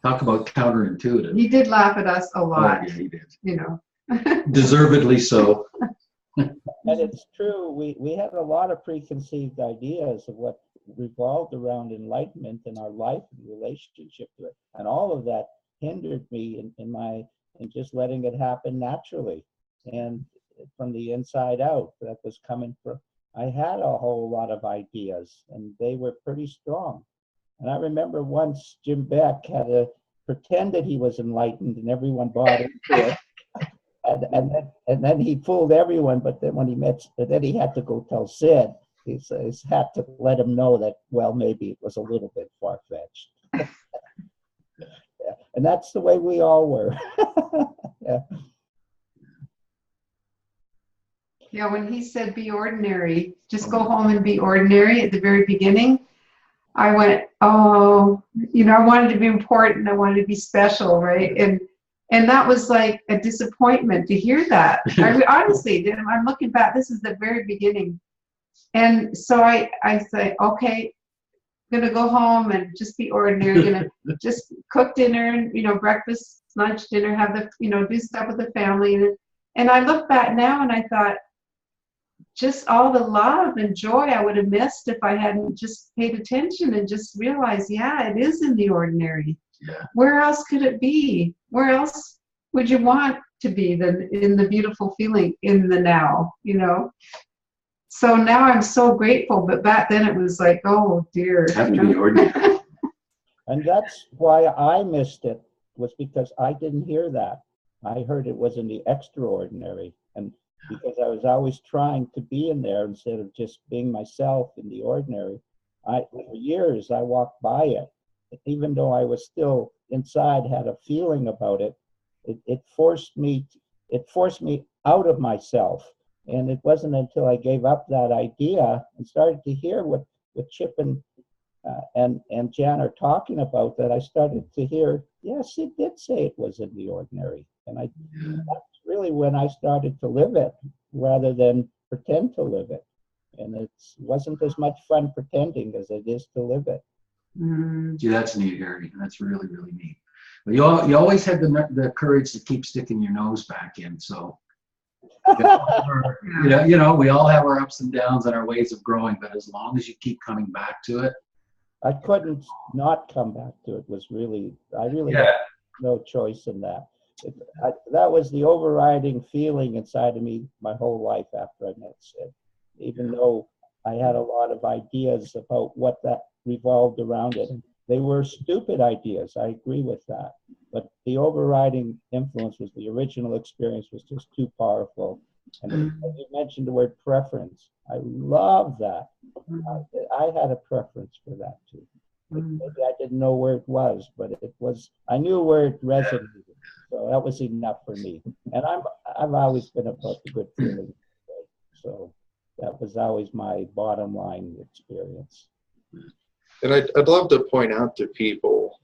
talk about counterintuitive. He did laugh at us a lot. Oh, yeah, he did. You know. Deservedly so. And it's true, we had a lot of preconceived ideas of what revolved around enlightenment in our life and relationship to it. And all of that hindered me in just letting it happen naturally and from the inside out. That was coming from, I had a whole lot of ideas, and they were pretty strong. And I remember once Jim Beck had pretended he was enlightened, and everyone bought into it. And then he fooled everyone. But then when he had to go tell Sid. He had to let him know that, well, maybe it was a little bit far-fetched. Yeah. And that's the way we all were. Yeah. Yeah, when he said be ordinary, just go home and be ordinary at the very beginning, I went, oh, you know, I wanted to be important. I wanted to be special, right? And that was like a disappointment to hear that. I honestly, I'm looking back, this is the very beginning. And so I say, okay, I'm going to go home and just be ordinary, going to just cook dinner, you know, breakfast, lunch, dinner, have the, you know, do stuff with the family. And I look back now and I thought, just all the love and joy I would have missed if I hadn't just paid attention and just realized, yeah, it is in the ordinary. Yeah. Where else could it be? Where else would you want to be in the beautiful feeling in the now, you know. So now I'm so grateful, but back then it was like, oh dear. Having to be ordinary. And that's why I missed it, was because I didn't hear that. I heard it was in the extraordinary. And because I was always trying to be in there instead of just being myself in the ordinary, for years I walked by it. Even though I was still inside, had a feeling about it, it forced me out of myself. And it wasn't until I gave up that idea and started to hear what Chipman and Jan are talking about, that I started to hear, yes, it did say it was in the ordinary. And that's really when I started to live it rather than pretend to live it. And it wasn't as much fun pretending as it is to live it. Gee, that's neat, Harry. That's really, really neat. But you always had the courage to keep sticking your nose back in. So, you know, we all have our ups and downs and our ways of growing. But as long as you keep coming back to it, I couldn't not come back to it. I really had no choice in that. That was the overriding feeling inside of me my whole life after I met Sid. Even though I had a lot of ideas about what that revolved around it. They were stupid ideas, I agree with that. But the overriding influence was the original experience was just too powerful. And you mentioned the word preference. I love that. I had a preference for that too. Maybe I didn't know where it was, but I knew where it resonated. So that was enough for me. And I've always been about the good feeling. So that was always my bottom line experience. And I'd love to point out to people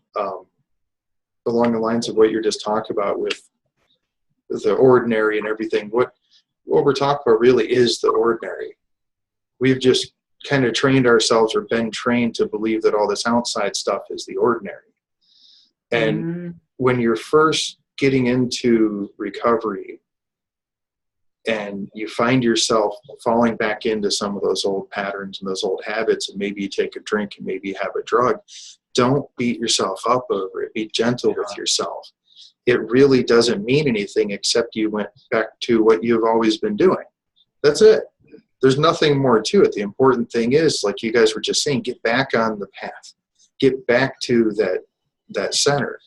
along the lines of what you're just talking about with the ordinary and everything. What we're talking about really is the ordinary. We've just kind of trained ourselves or been trained to believe that all this outside stuff is the ordinary. And when you're first getting into recovery and you find yourself falling back into some of those old patterns and those old habits, and maybe you take a drink and maybe you have a drug, don't beat yourself up over it. Be gentle with yourself. It really doesn't mean anything except you went back to what you've always been doing. That's it. There's nothing more to it. The important thing is, like you guys were just saying, get back on the path. Get back to that center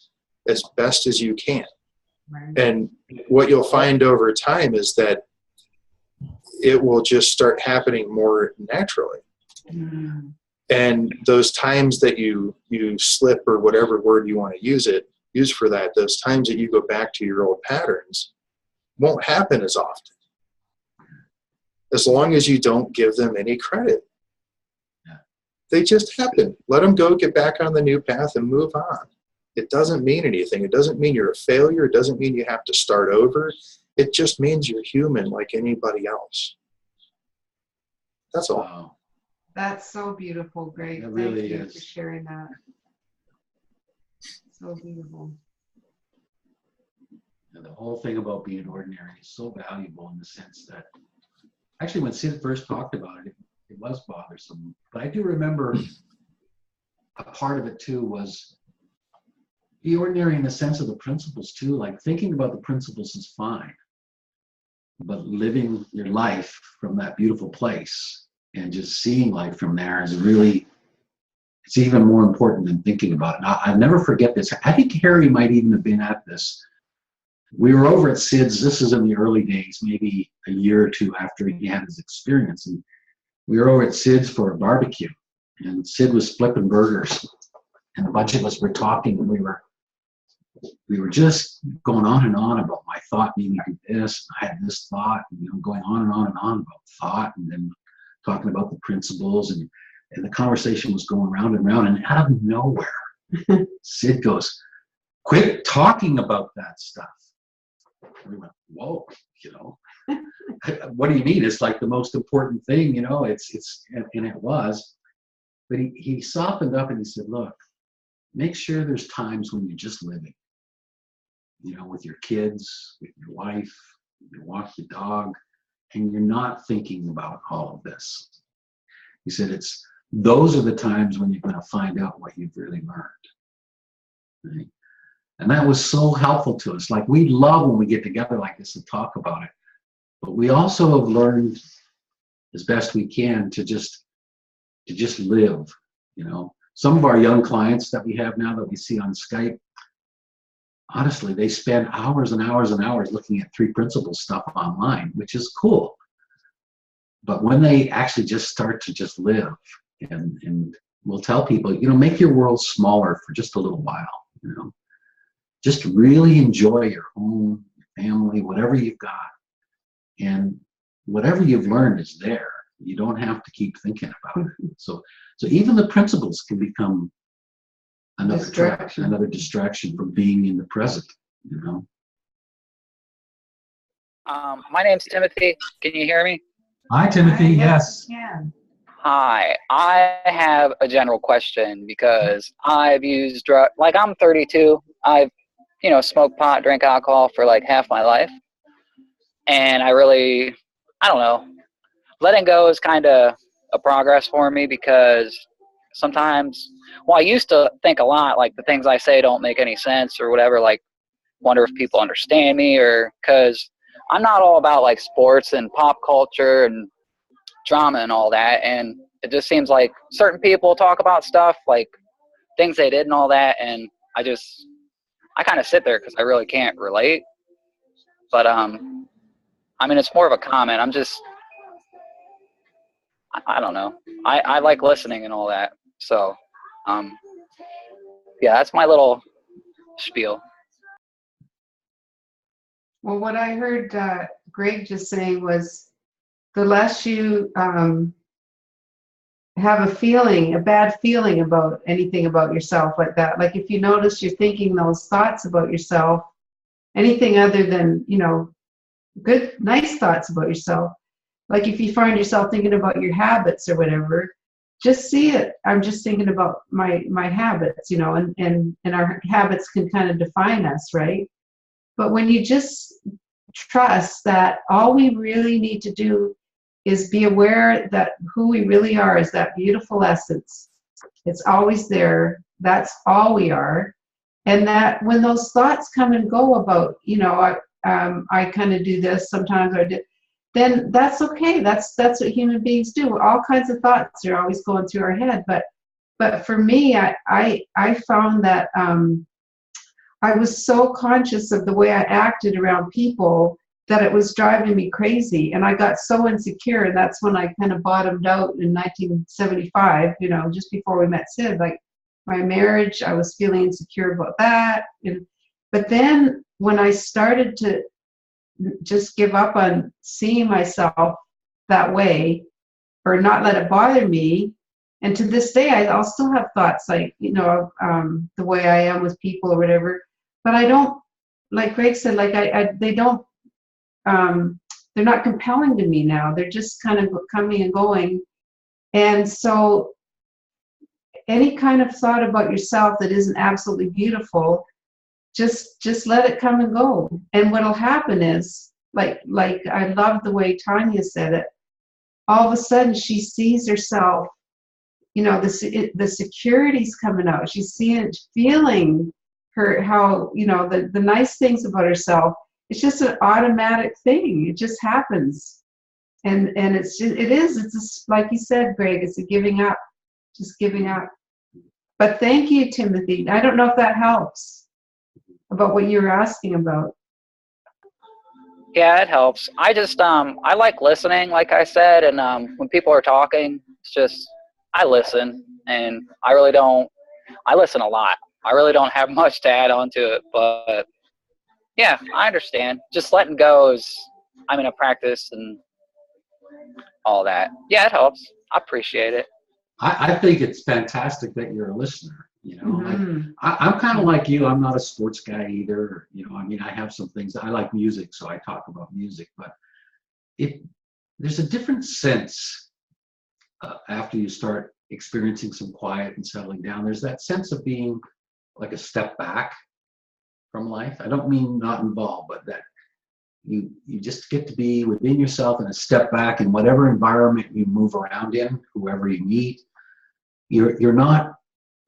as best as you can. Right. And what you'll find over time is that it will just start happening more naturally. And those times that you slip, or whatever word you want to use for that, those times that you go back to your old patterns won't happen as often, as long as you don't give them any credit. They just happen. Let them go, get back on the new path and move on. It doesn't mean anything. It doesn't mean you're a failure. It doesn't mean you have to start over. It just means you're human like anybody else. That's all. Wow. That's so beautiful, Greg. It really Thank you is. for sharing that. So beautiful. And the whole thing about being ordinary is so valuable in the sense that, actually, when Sid first talked about it, it was bothersome. But I do remember a part of it too was be ordinary in the sense of the principles too. Like, thinking about the principles is fine, but living your life from that beautiful place and just seeing life from there is really, it's even more important than thinking about it. Now, I'll never forget this. I think Harry might even have been at this. We were over at Sid's, this is in the early days, maybe a year or two after he had his experience. And we were over at Sid's for a barbecue. And Sid was flipping burgers. And a bunch of us were talking, and we were just going on and on about my thought needing to do this. I had this thought, and, going on and on and on about thought, and then talking about the principles, and the conversation was going round and round, and out of nowhere, Sid goes, "Quit talking about that stuff." And we went, "Whoa, what do you mean? It's like the most important thing, it's, and it was." But he softened up and he said, "Look, make sure there's times when you're just living, with your kids, with your wife, you walk the dog, and you're not thinking about all of this." He said, those are the times when you're going to find out what you've really learned. Right? And that was so helpful to us. Like, we love when we get together like this and talk about it. But we also have learned as best we can to just live, you know. Some of our young clients that we have now that we see on Skype, honestly, they spend hours and hours and hours looking at 3 principles stuff online, which is cool. But when they actually just start to just live, and we'll tell people, you know, make your world smaller for just a little while, you know. Just really enjoy your home, your family, whatever you've got. And whatever you've learned is there. You don't have to keep thinking about it. So even the principles can become another distraction from being in the present, you know. My name's Timothy. Can you hear me? Hi, Timothy. Yes. Yeah. Hi. I have a general question because I've used drugs. Like, I'm 32. I've, smoked pot, drank alcohol for like half my life. And I don't know. Letting go is kind of a progress for me because sometimes, I used to think a lot, like the things I say don't make any sense or whatever, like wonder if people understand me, or because I'm not all about like sports and pop culture and drama and all that. And it just seems like certain people talk about stuff like things they did and all that. And I kind of sit there because I really can't relate. But, it's more of a comment. I don't know. I like listening and all that. So, yeah, that's my little spiel. Well, what I heard Greg just saying was, the less you have a bad feeling about anything about yourself like that, like if you notice you're thinking those thoughts about yourself, anything other than, good, nice thoughts about yourself, like if you find yourself thinking about your habits or whatever, just see it. I'm just thinking about my habits, and our habits can kind of define us, right? But when you just trust that all we really need to do is be aware that who we really are is that beautiful essence. It's always there. That's all we are. And that when those thoughts come and go about, I kind of do this, sometimes I do, then that's okay. That's what human beings do. All kinds of thoughts are always going through our head. But for me, I found that I was so conscious of the way I acted around people that it was driving me crazy. And I got so insecure. And that's when I kind of bottomed out in 1975, just before we met Sid. Like my marriage, I was feeling insecure about that. But then when I started to just give up on seeing myself that way or not let it bother me, and to this day, I'll still have thoughts like, the way I am with people or whatever. But I don't, like Greg said, like they don't, they're not compelling to me now. They're just kind of coming and going. And so any kind of thought about yourself that isn't absolutely beautiful, just let it come and go. And what'll happen is, like I love the way Tanya said it, all of a sudden she sees herself, the security's coming out. She's feeling her, how, the nice things about herself. It's just an automatic thing. It just happens. And it's just like you said, Greg, it's a giving up, just giving up. But thank you, Timothy. I don't know if that helps about what you were asking about. Yeah, it helps. I just, I like listening, like I said. And when people are talking, it's just, I listen. And I listen a lot. I really don't have much to add on to it, but yeah, I understand. Just letting go is, a practice and all that. Yeah, it helps. I appreciate it. I think it's fantastic that you're a listener. Mm-hmm. I'm kind of like you. I'm not a sports guy either. I have some things. I like music, so I talk about music. But there's a different sense after you start experiencing some quiet and settling down. There's that sense of being like a step back from life. I don't mean not involved, but that you just get to be within yourself and a step back in whatever environment you move around in, whoever you meet. You're not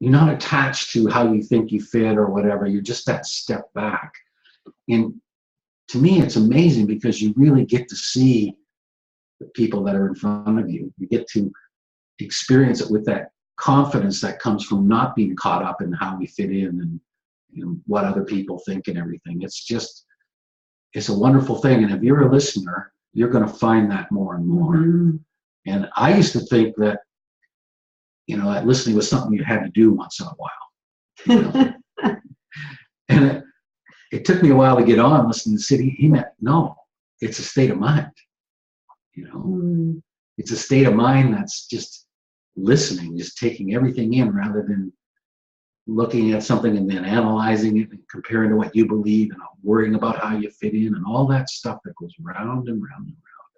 you're not attached to how you think you fit or whatever. You're just that step back. And to me, it's amazing because you really get to see the people that are in front of you. You get to experience it with that confidence that comes from not being caught up in how we fit in and what other people think and everything. It's a wonderful thing. And if you're a listener, you're going to find that more and more. Mm-hmm. And I used to think that, that listening was something you had to do once in a while. And it took me a while to get on listening to Sid. He meant, no, it's a state of mind. It's a state of mind that's just listening, just taking everything in rather than looking at something and then analyzing it and comparing to what you believe and worrying about how you fit in and all that stuff that goes round and round and round.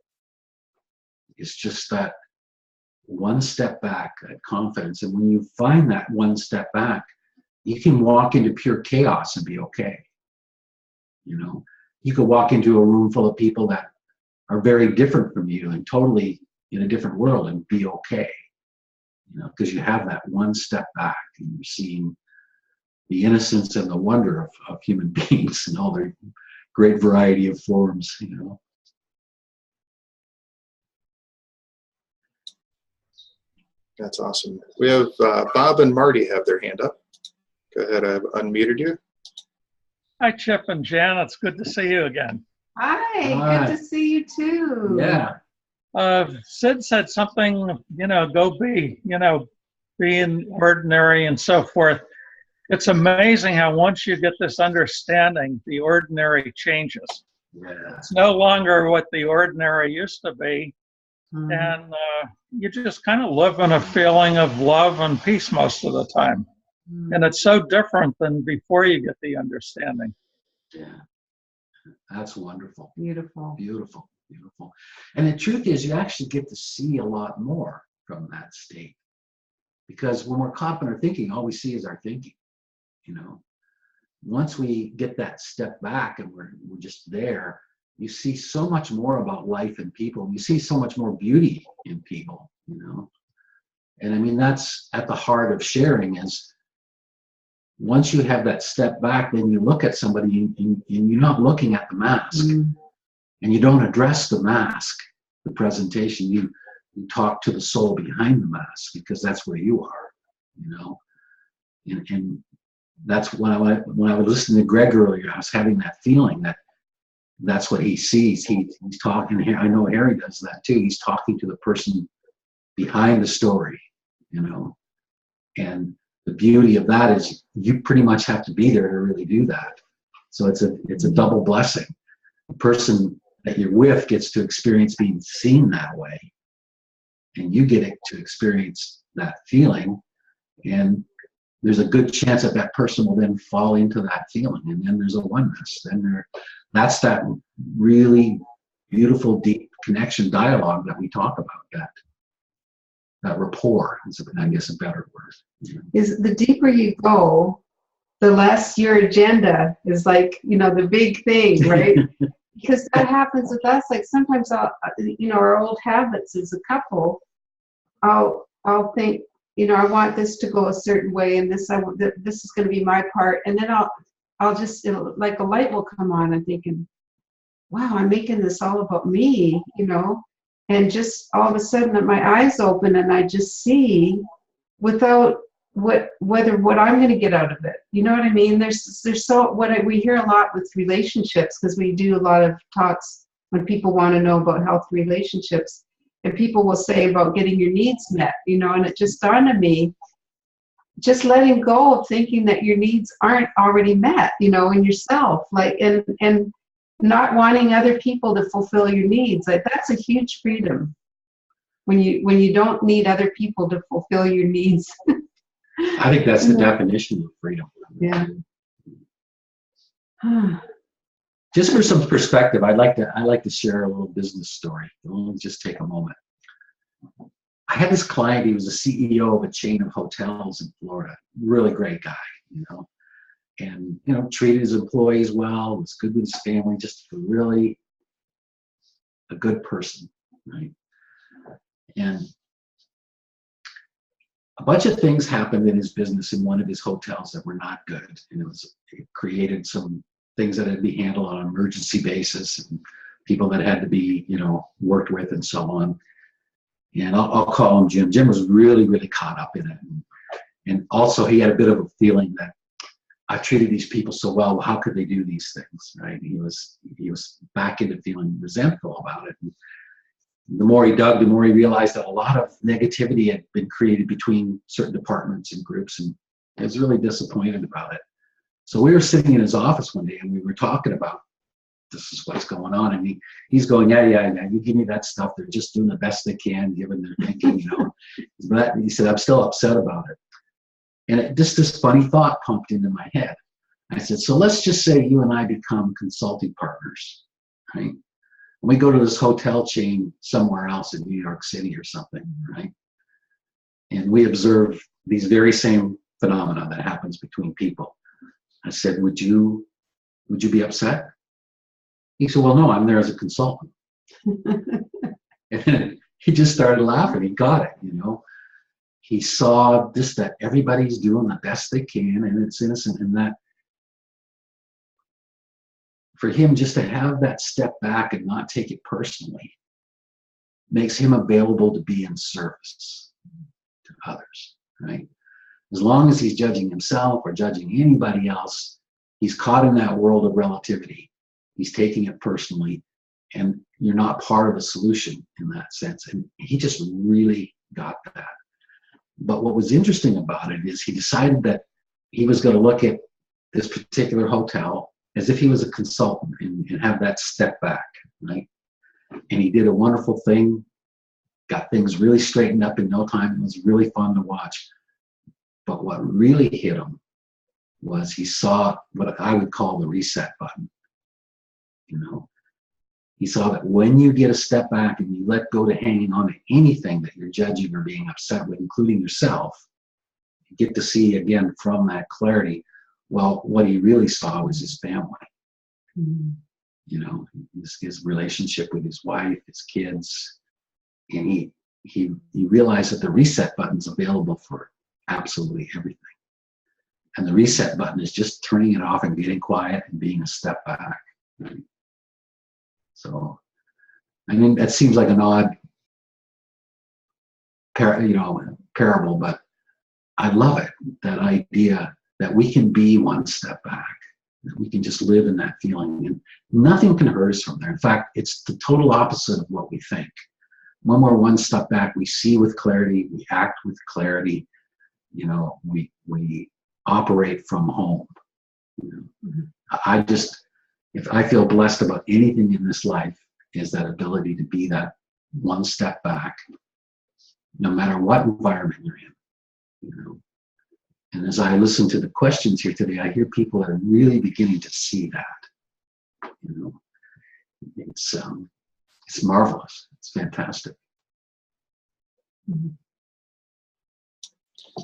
It's just that one step back, that confidence. And when you find that one step back, you can walk into pure chaos and be okay. You could walk into a room full of people that are very different from you and totally in a different world and be okay. Because you have that one step back and you're seeing the innocence and the wonder of human beings and all their great variety of forms, That's awesome. We have Bob and Marty have their hand up. Go ahead, I've unmuted you. Hi, Chip and Jan. It's good to see you again. Hi, good to see you too. Yeah. Sid said something, go be, being ordinary and so forth. It's amazing how once you get this understanding, the ordinary changes. Yeah. It's no longer what the ordinary used to be. Mm-hmm. And you just kind of live in a feeling of love and peace most of the time. Mm-hmm. And it's so different than before you get the understanding. Yeah. That's wonderful. Beautiful. Beautiful. Beautiful. And the truth is, you actually get to see a lot more from that state. Because when we're caught in our thinking, all we see is our thinking. Once we get that step back and we're just there, you see so much more about life and people. You see so much more beauty in people, And I mean, that's at the heart of sharing is once you have that step back, then you look at somebody and you're not looking at the mask. Mm. And you don't address the mask, the presentation. You talk to the soul behind the mask because that's where you are, And that's when I was listening to Greg earlier, I was having that feeling that's what he sees. He's talking here. I know Harry does that too. He's talking to the person behind the story, And the beauty of that is you pretty much have to be there to really do that. So it's a double blessing. The person that you're with gets to experience being seen that way, and you get to experience that feeling, and there's a good chance that person will then fall into that feeling, and then there's a oneness. Then that's that really beautiful, deep connection dialogue that we talk about. That rapport is, I guess, a better word. Is the deeper you go, the less your agenda is like, the big thing, right? Because that happens with us. Like sometimes our old habits as a couple, I'll think, I want this to go a certain way, and this is going to be my part, and then I'll just like a light will come on. I'm thinking, wow, I'm making this all about me, and just all of a sudden my eyes open and I just see without what I'm going to get out of it. You know what I mean? There's so we hear a lot with relationships, because we do a lot of talks when people want to know about healthy relationships, and people will say about getting your needs met, and it just dawned on me, just letting go of thinking that your needs aren't already met, in yourself, like, and not wanting other people to fulfill your needs. Like that's a huge freedom when you don't need other people to fulfill your needs. I think that's the definition of freedom. Yeah. Just for some perspective, I like to share a little business story. Let me just take a moment. I had this client. He was a CEO of a chain of hotels in Florida. Really great guy, and treated his employees well. Was good with his family. Just really a good person, right? And a bunch of things happened in his business in one of his hotels that were not good. And it created some things that had to be handled on an emergency basis, and people that had to be, worked with and so on. And I'll call him Jim. Jim was really, really caught up in it. And also he had a bit of a feeling that I've treated these people so well, how could they do these things, right? He was back into feeling resentful about it. And the more he dug, the more he realized that a lot of negativity had been created between certain departments and groups, and he was really disappointed about it. So we were sitting in his office one day and we were talking about, this is what's going on. And he's going, yeah, you give me that stuff. They're just doing the best they can, given their thinking, But he said, I'm still upset about it. And this funny thought pumped into my head. I said, so let's just say you and I become consulting partners, right? And we go to this hotel chain somewhere else in New York City or something, right? And we observe these very same phenomena that happens between people. I said, would you be upset? He said, well, no, I'm there as a consultant. And he just started laughing. He got it, He saw that everybody's doing the best they can, and it's innocent, and that for him just to have that step back and not take it personally makes him available to be in service to others, right? As long as he's judging himself or judging anybody else, he's caught in that world of relativity. He's taking it personally, and you're not part of the solution in that sense. And he just really got that. But what was interesting about it is he decided that he was going to look at this particular hotel as if he was a consultant and have that step back, right? And he did a wonderful thing, got things really straightened up in no time. It was really fun to watch. But what really hit him was he saw what I would call the reset button. He saw that when you get a step back and you let go to hanging on to anything that you're judging or being upset with, including yourself, you get to see again from that clarity, well, what he really saw was his family. His relationship with his wife, his kids. And he realized that the reset button's available for absolutely everything. And the reset button is just turning it off and getting quiet and being a step back. Right? So, that seems like an odd, parable, but I love it. That idea that we can be one step back, that we can just live in that feeling, and nothing can hurt us from there. In fact, it's the total opposite of what we think. When we're one step back, we see with clarity, we act with clarity. We operate from home. If I feel blessed about anything in this life, is that ability to be that one step back, no matter what environment you're in. And as I listen to the questions here today, I hear people that are really beginning to see that. It's marvelous. It's fantastic.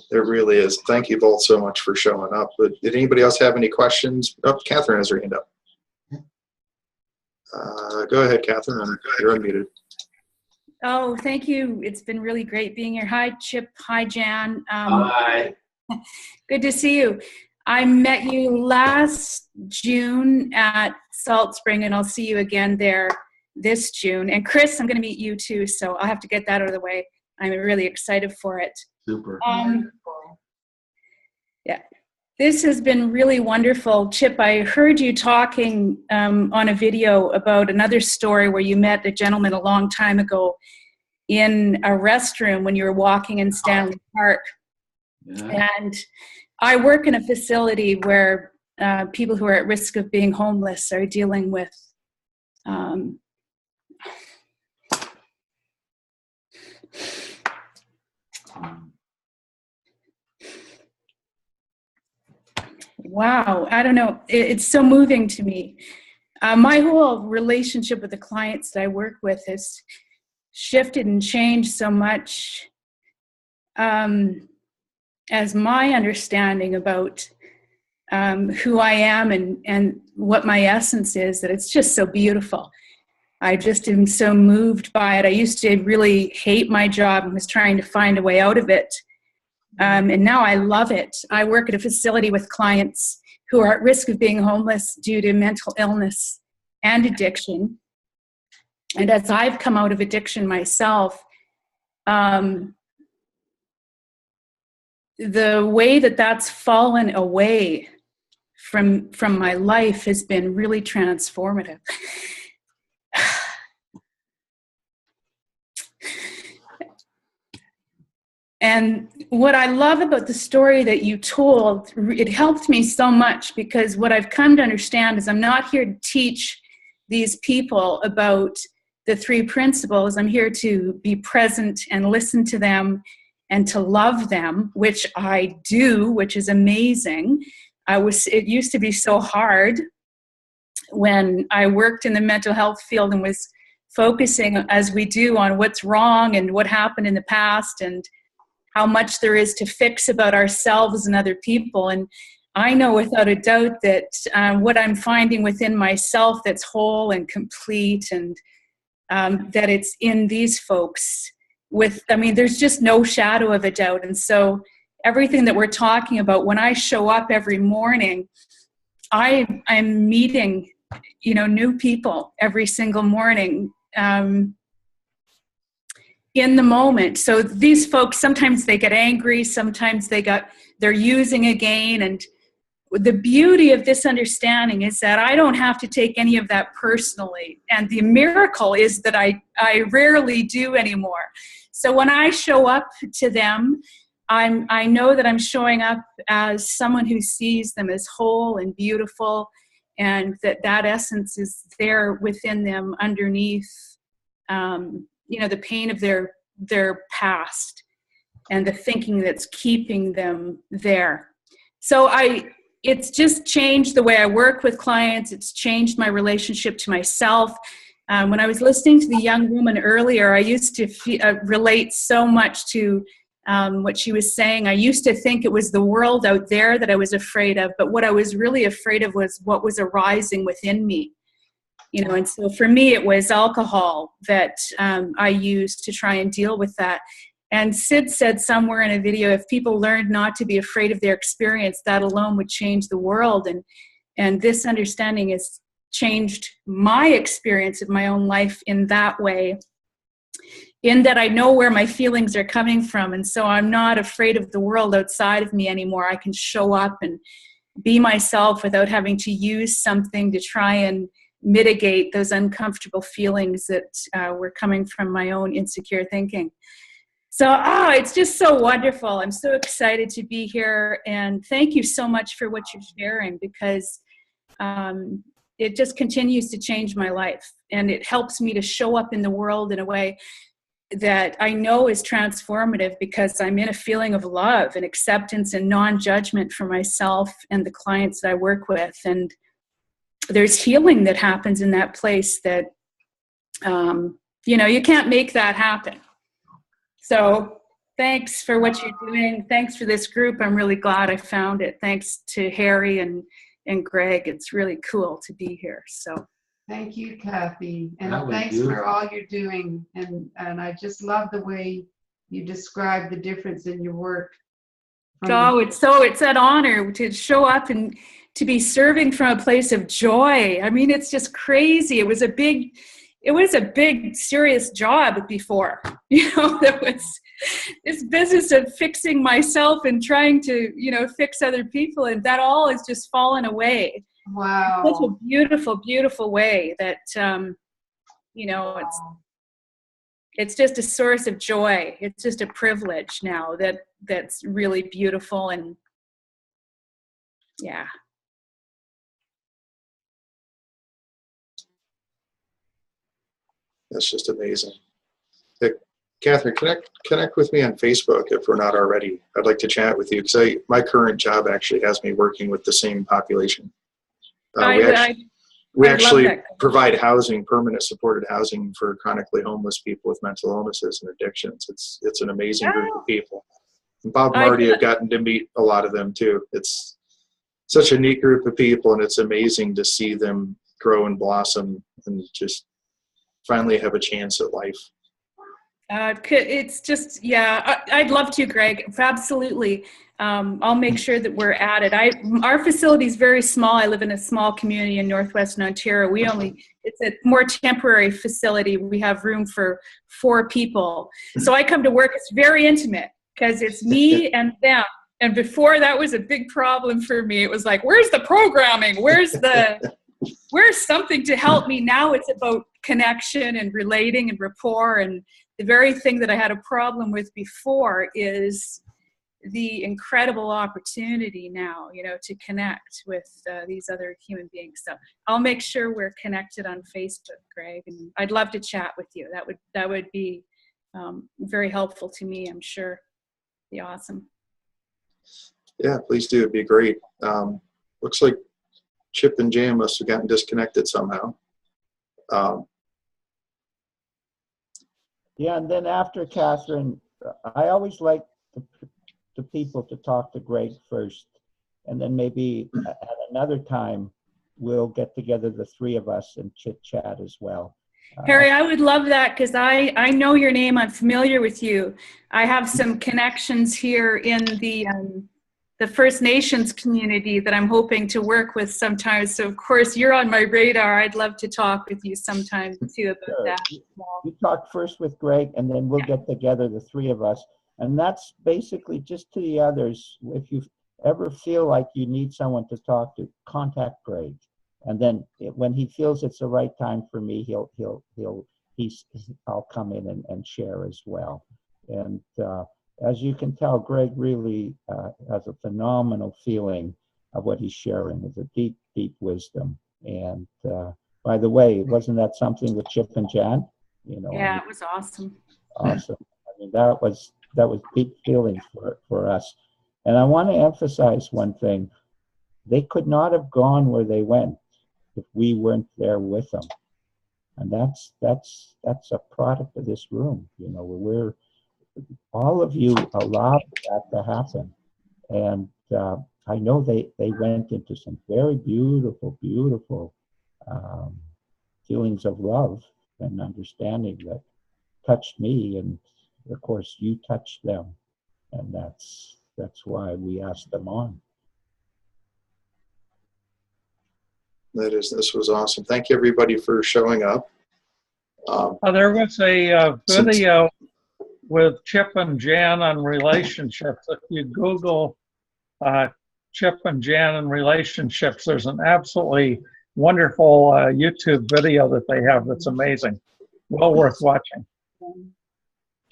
There really is. Thank you both so much for showing up. But did anybody else have any questions? Oh, Catherine has her hand up. Go ahead, Catherine. You're unmuted. Oh, thank you. It's been really great being here. Hi, Chip. Hi, Jan. Hi. Good to see you. I met you last June at Salt Spring, and I'll see you again there this June. And Chris, I'm going to meet you too, so I'll have to get that out of the way. I'm really excited for it. Super. Yeah. This has been really wonderful. Chip, I heard you talking on a video about another story where you met a gentleman a long time ago in a restroom when you were walking in Stanley Park. Yeah. And I work in a facility where people who are at risk of being homeless are dealing with wow, I don't know. It's so moving to me. My whole relationship with the clients that I work with has shifted and changed so much as my understanding about who I am and what my essence is, that it's just so beautiful. I just am so moved by it. I used to really hate my job and was trying to find a way out of it. And now I love it. I work at a facility with clients who are at risk of being homeless due to mental illness and addiction. And as I've come out of addiction myself, the way that that's fallen away from my life has been really transformative. And what I love about the story that you told, it helped me so much, because what I've come to understand is I'm not here to teach these people about the 3 principles. I'm here to be present and listen to them and to love them, which I do, which is amazing. It used to be so hard when I worked in the mental health field and was focusing, as we do, on what's wrong and what happened in the past and how much there is to fix about ourselves and other people. And I know without a doubt that what I'm finding within myself that's whole and complete, and that it's in these folks there's just no shadow of a doubt. And so everything that we're talking about, when I show up every morning, I'm meeting, new people every single morning, in the moment. So these folks, sometimes they get angry, sometimes they're using again. And the beauty of this understanding is that I don't have to take any of that personally. And the miracle is that I rarely do anymore. So when I show up to them, I know that I'm showing up as someone who sees them as whole and beautiful, and that essence is there within them underneath the pain of their past and the thinking that's keeping them there. So it's just changed the way I work with clients. It's changed my relationship to myself. When I was listening to the young woman earlier, I used to relate so much to what she was saying. I used to think it was the world out there that I was afraid of, but what I was really afraid of was what was arising within me. And so for me, it was alcohol that I used to try and deal with that. And Sid said somewhere in a video, if people learned not to be afraid of their experience, that alone would change the world. And this understanding has changed my experience of my own life in that way, in that I know where my feelings are coming from. And so I'm not afraid of the world outside of me anymore. I can show up and be myself without having to use something to try and mitigate those uncomfortable feelings that were coming from my own insecure thinking. So, it's just so wonderful. I'm so excited to be here. And thank you so much for what you're sharing, because it just continues to change my life. And it helps me to show up in the world in a way that I know is transformative, because I'm in a feeling of love and acceptance and non-judgment for myself and the clients that I work with. And there's healing that happens in that place that, you can't make that happen. So thanks for what you're doing. Thanks for this group. I'm really glad I found it. Thanks to Harry and Greg. It's really cool to be here. So thank you, Kathy. And That was thanks beautiful. for all you're doing. And I just love the way you describe the difference in your work. It's an honor to show up and to be serving from a place of joy. I mean, it's just crazy. It was a big, serious job before. There was this business of fixing myself and trying to, fix other people, and that all has just fallen away. Wow. Such a beautiful, beautiful way that, it's just a source of joy. It's just a privilege now that's really beautiful. And yeah. That's just amazing. Hey, Catherine, connect with me on Facebook if we're not already. I'd like to chat with you, because my current job actually has me working with the same population. We actually provide housing, permanent supported housing for chronically homeless people with mental illnesses and addictions. It's an amazing group of people. And Bob and Marty have gotten to meet a lot of them too. It's such a neat group of people, and it's amazing to see them grow and blossom and just finally have a chance at life. It's just, yeah, I'd love to, Greg. Absolutely. I'll make sure that we're at it. Our facility is very small. I live in a small community in Northwestern Ontario. It's a more temporary facility. We have room for 4 people. So I come to work, it's very intimate because it's me and them. And before, that was a big problem for me. It was like, where's the programming? Where's something to help me? Now it's about connection and relating and rapport. And the very thing that I had a problem with before is the incredible opportunity now, to connect with these other human beings. So I'll make sure we're connected on Facebook, Greg, and I'd love to chat with you. That would be very helpful to me, I'm sure. Be awesome. Yeah, please do. It'd be great. Looks like Chip and Jan must have gotten disconnected somehow. Yeah, and then after Catherine, I always like the people to talk to Greg first, and then maybe at another time we'll get together, the 3 of us, and chit chat as well. Harry, I would love that because I know your name. I'm familiar with you. I have some connections here in the First Nations community that I'm hoping to work with sometimes. So of course you're on my radar. I'd love to talk with you sometime too about that. You talk first with Greg, and then we'll get together, the 3 of us. And that's basically just to the others. If you ever feel like you need someone to talk to, contact Greg. And then when he feels it's the right time for me, I'll come in and share as well. And as you can tell, Greg really has a phenomenal feeling of what he's sharing. It's a deep, deep wisdom. And by the way, wasn't that something with Chip and Jan? Yeah, it was awesome. Awesome. I mean, that was deep feelings for us. And I want to emphasize one thing. They could not have gone where they went if we weren't there with them. And that's a product of this room. We're all of you allowed that to happen. And I know they went into some very beautiful, beautiful feelings of love and understanding that touched me, and of course you touched them, and that's why we asked them on. This was awesome. Thank you, everybody, for showing up. There was a video with Chip and Jan on relationships. If you Google Chip and Jan and relationships, there's an absolutely wonderful YouTube video that they have that's amazing. Well worth watching.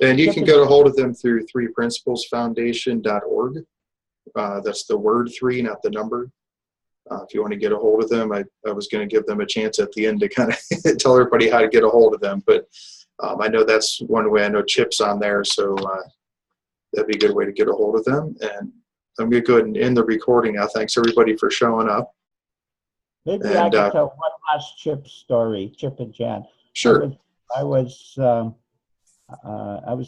And you can get a hold of them through 3principlesfoundation.org. That's the word 3, not the number. If you want to get a hold of them, I was going to give them a chance at the end to kind of tell everybody how to get a hold of them. But I know that's one way. I know Chip's on there, so that'd be a good way to get a hold of them. And I'm going to go ahead and end the recording now. Thanks, everybody, for showing up. Maybe I can tell one last Chip story, Chip and Jan. Sure. I was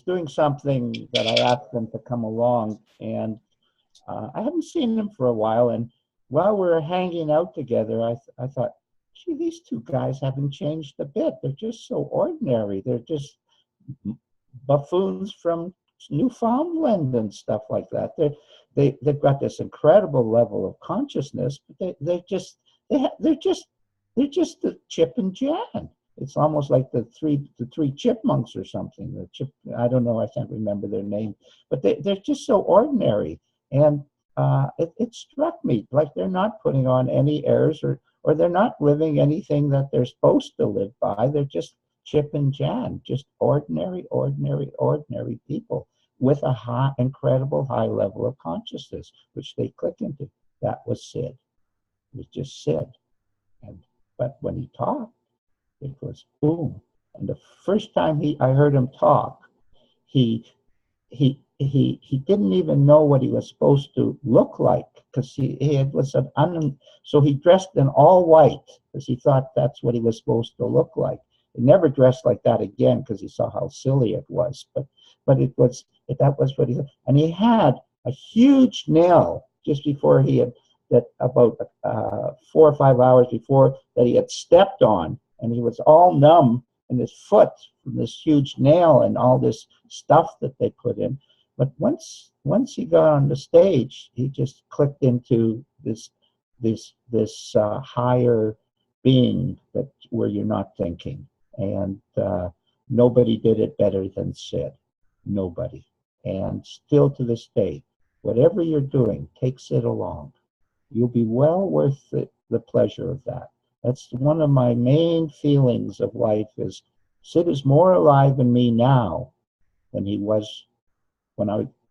doing something that I asked them to come along, and I hadn't seen them for a while. And while we were hanging out together, I thought, gee, these 2 guys haven't changed a bit. They're just so ordinary. They're just buffoons from Newfoundland and stuff like that. They've got this incredible level of consciousness, but they're just the Chip and Jan. It's almost like the three chipmunks or something. I don't know, I can't remember their name, but they're just so ordinary. And it struck me like they're not putting on any airs, or they're not living anything that they're supposed to live by. They're just Chip and Jan, just ordinary people with a incredible high level of consciousness, which they click into. That was Sid. It was just Sid. But when he talked, it was boom. And the first time I heard him talk, he didn't even know what he was supposed to look like, because so he dressed in all white because he thought that's what he was supposed to look like. He never dressed like that again because he saw how silly it was. But that was what he, and he had a huge nail just before about 4 or 5 hours before, that he had stepped on, and he was all numb, in his foot from this huge nail and all this stuff that they put in. But once he got on the stage, he just clicked into this higher being that where you're not thinking. And nobody did it better than Sid. Nobody. And still to this day, whatever you're doing, take Sid along. You'll be well worth the pleasure of that. That's one of my main feelings of life is Sid is more alive in me now than he was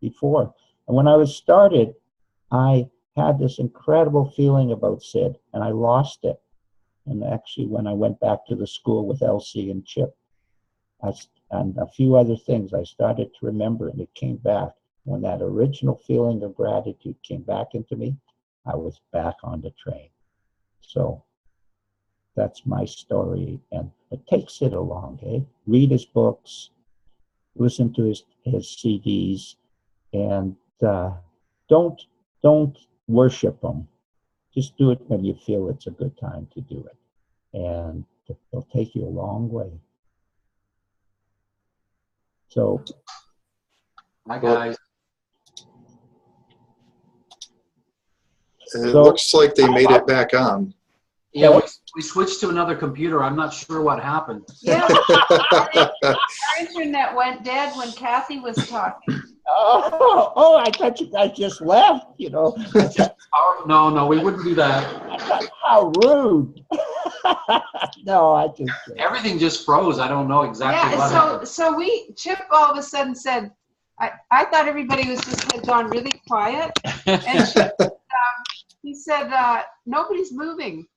before. And when I was started, I had this incredible feeling about Sid, and I lost it. And actually, when I went back to the school with Elsie and Chip, and a few other things, I started to remember, and it came back. When that original feeling of gratitude came back into me, I was back on the train. So that's my story, and it takes it along, eh? Read his books, listen to his CDs, and don't worship him. Just do it when you feel it's a good time to do it, and it'll take you a long way. So, Hi guys. It looks like they made it back on. Yeah, we switched to another computer. I'm not sure what happened. Yeah. Our internet went dead when Kathy was talking. Oh, I thought you guys just left, you know. No, we wouldn't do that. How rude. No, I just... Everything just froze. I don't know exactly what happened. So Chip all of a sudden said, I thought everybody was just had gone really quiet. And Chip, he said, nobody's moving.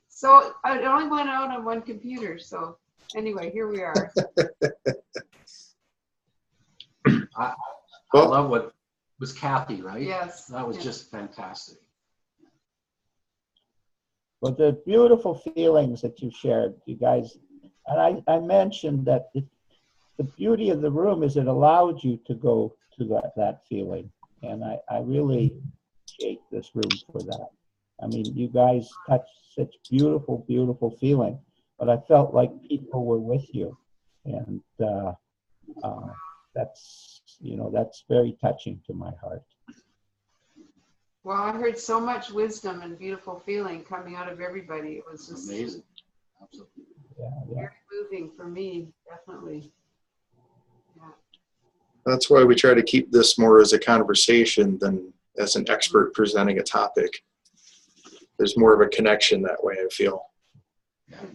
So it only went out on one computer. So anyway, here we are. I love what was Kathy, right? Yes. That was just fantastic. Well, the beautiful feelings that you shared, you guys, and I mentioned that the beauty of the room is it allowed you to go to that feeling, and I really appreciate this room for that. I mean, you guys touched such beautiful, beautiful feeling, but I felt like people were with you, and that's very touching to my heart. Well, I heard so much wisdom and beautiful feeling coming out of everybody. It was just amazing. Absolutely. Yeah. Very moving for me, definitely. Yeah. That's why we try to keep this more as a conversation than as an expert presenting a topic. There's more of a connection that way, I feel.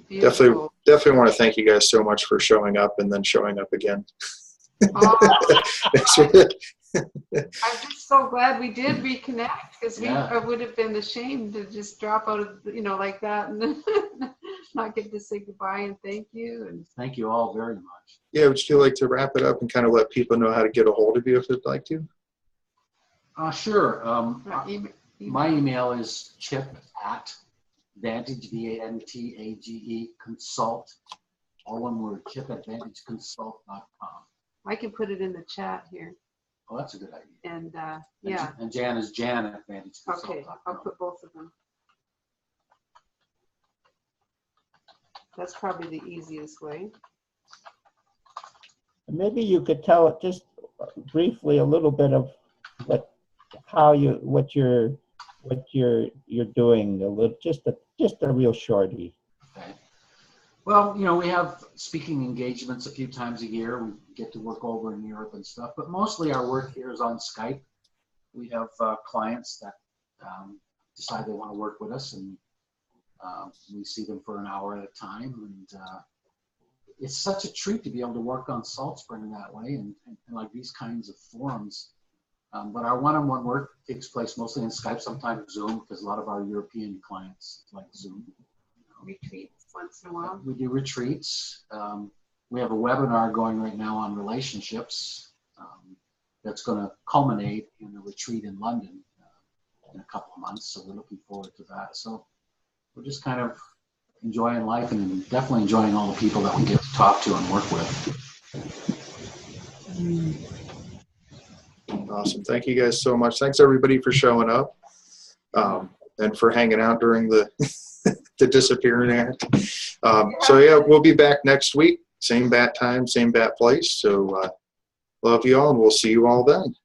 Definitely want to thank you guys so much for showing up and then showing up again. I'm just so glad we did reconnect, because I would have been ashamed to just drop out of, like that and not get to say goodbye and thank you. And thank you all very much. Yeah, would you like to wrap it up and kind of let people know how to get a hold of you if they'd like to? Sure. My email is chip@vantage, VANTAGE, consult, all one word, chip@vantageconsult.com. I can put it in the chat here. Oh, that's a good idea. And And Jan is Jan@vantageconsult.com. Okay, I'll put both of them. That's probably the easiest way. Maybe you could tell it just briefly a little bit of what you're doing, a little, just a real shorty. Okay. Well, we have speaking engagements a few times a year. We get to work over in Europe and stuff, but mostly our work here is on Skype. We have clients that decide they want to work with us, and we see them for an hour at a time. And it's such a treat to be able to work on Salt Spring that way and like these kinds of forums. But our one-on-one work takes place mostly in Skype, sometimes Zoom, because a lot of our European clients like Zoom. Retreats once in a while. We do retreats. We have a webinar going right now on relationships that's going to culminate in a retreat in London in a couple of months. So we're looking forward to that. So we're just kind of enjoying life and definitely enjoying all the people that we get to talk to and work with. Awesome. Thank you guys so much. Thanks everybody for showing up and for hanging out during the the disappearing act. So yeah, we'll be back next week. Same bat time, same bat place. So love you all, and we'll see you all then.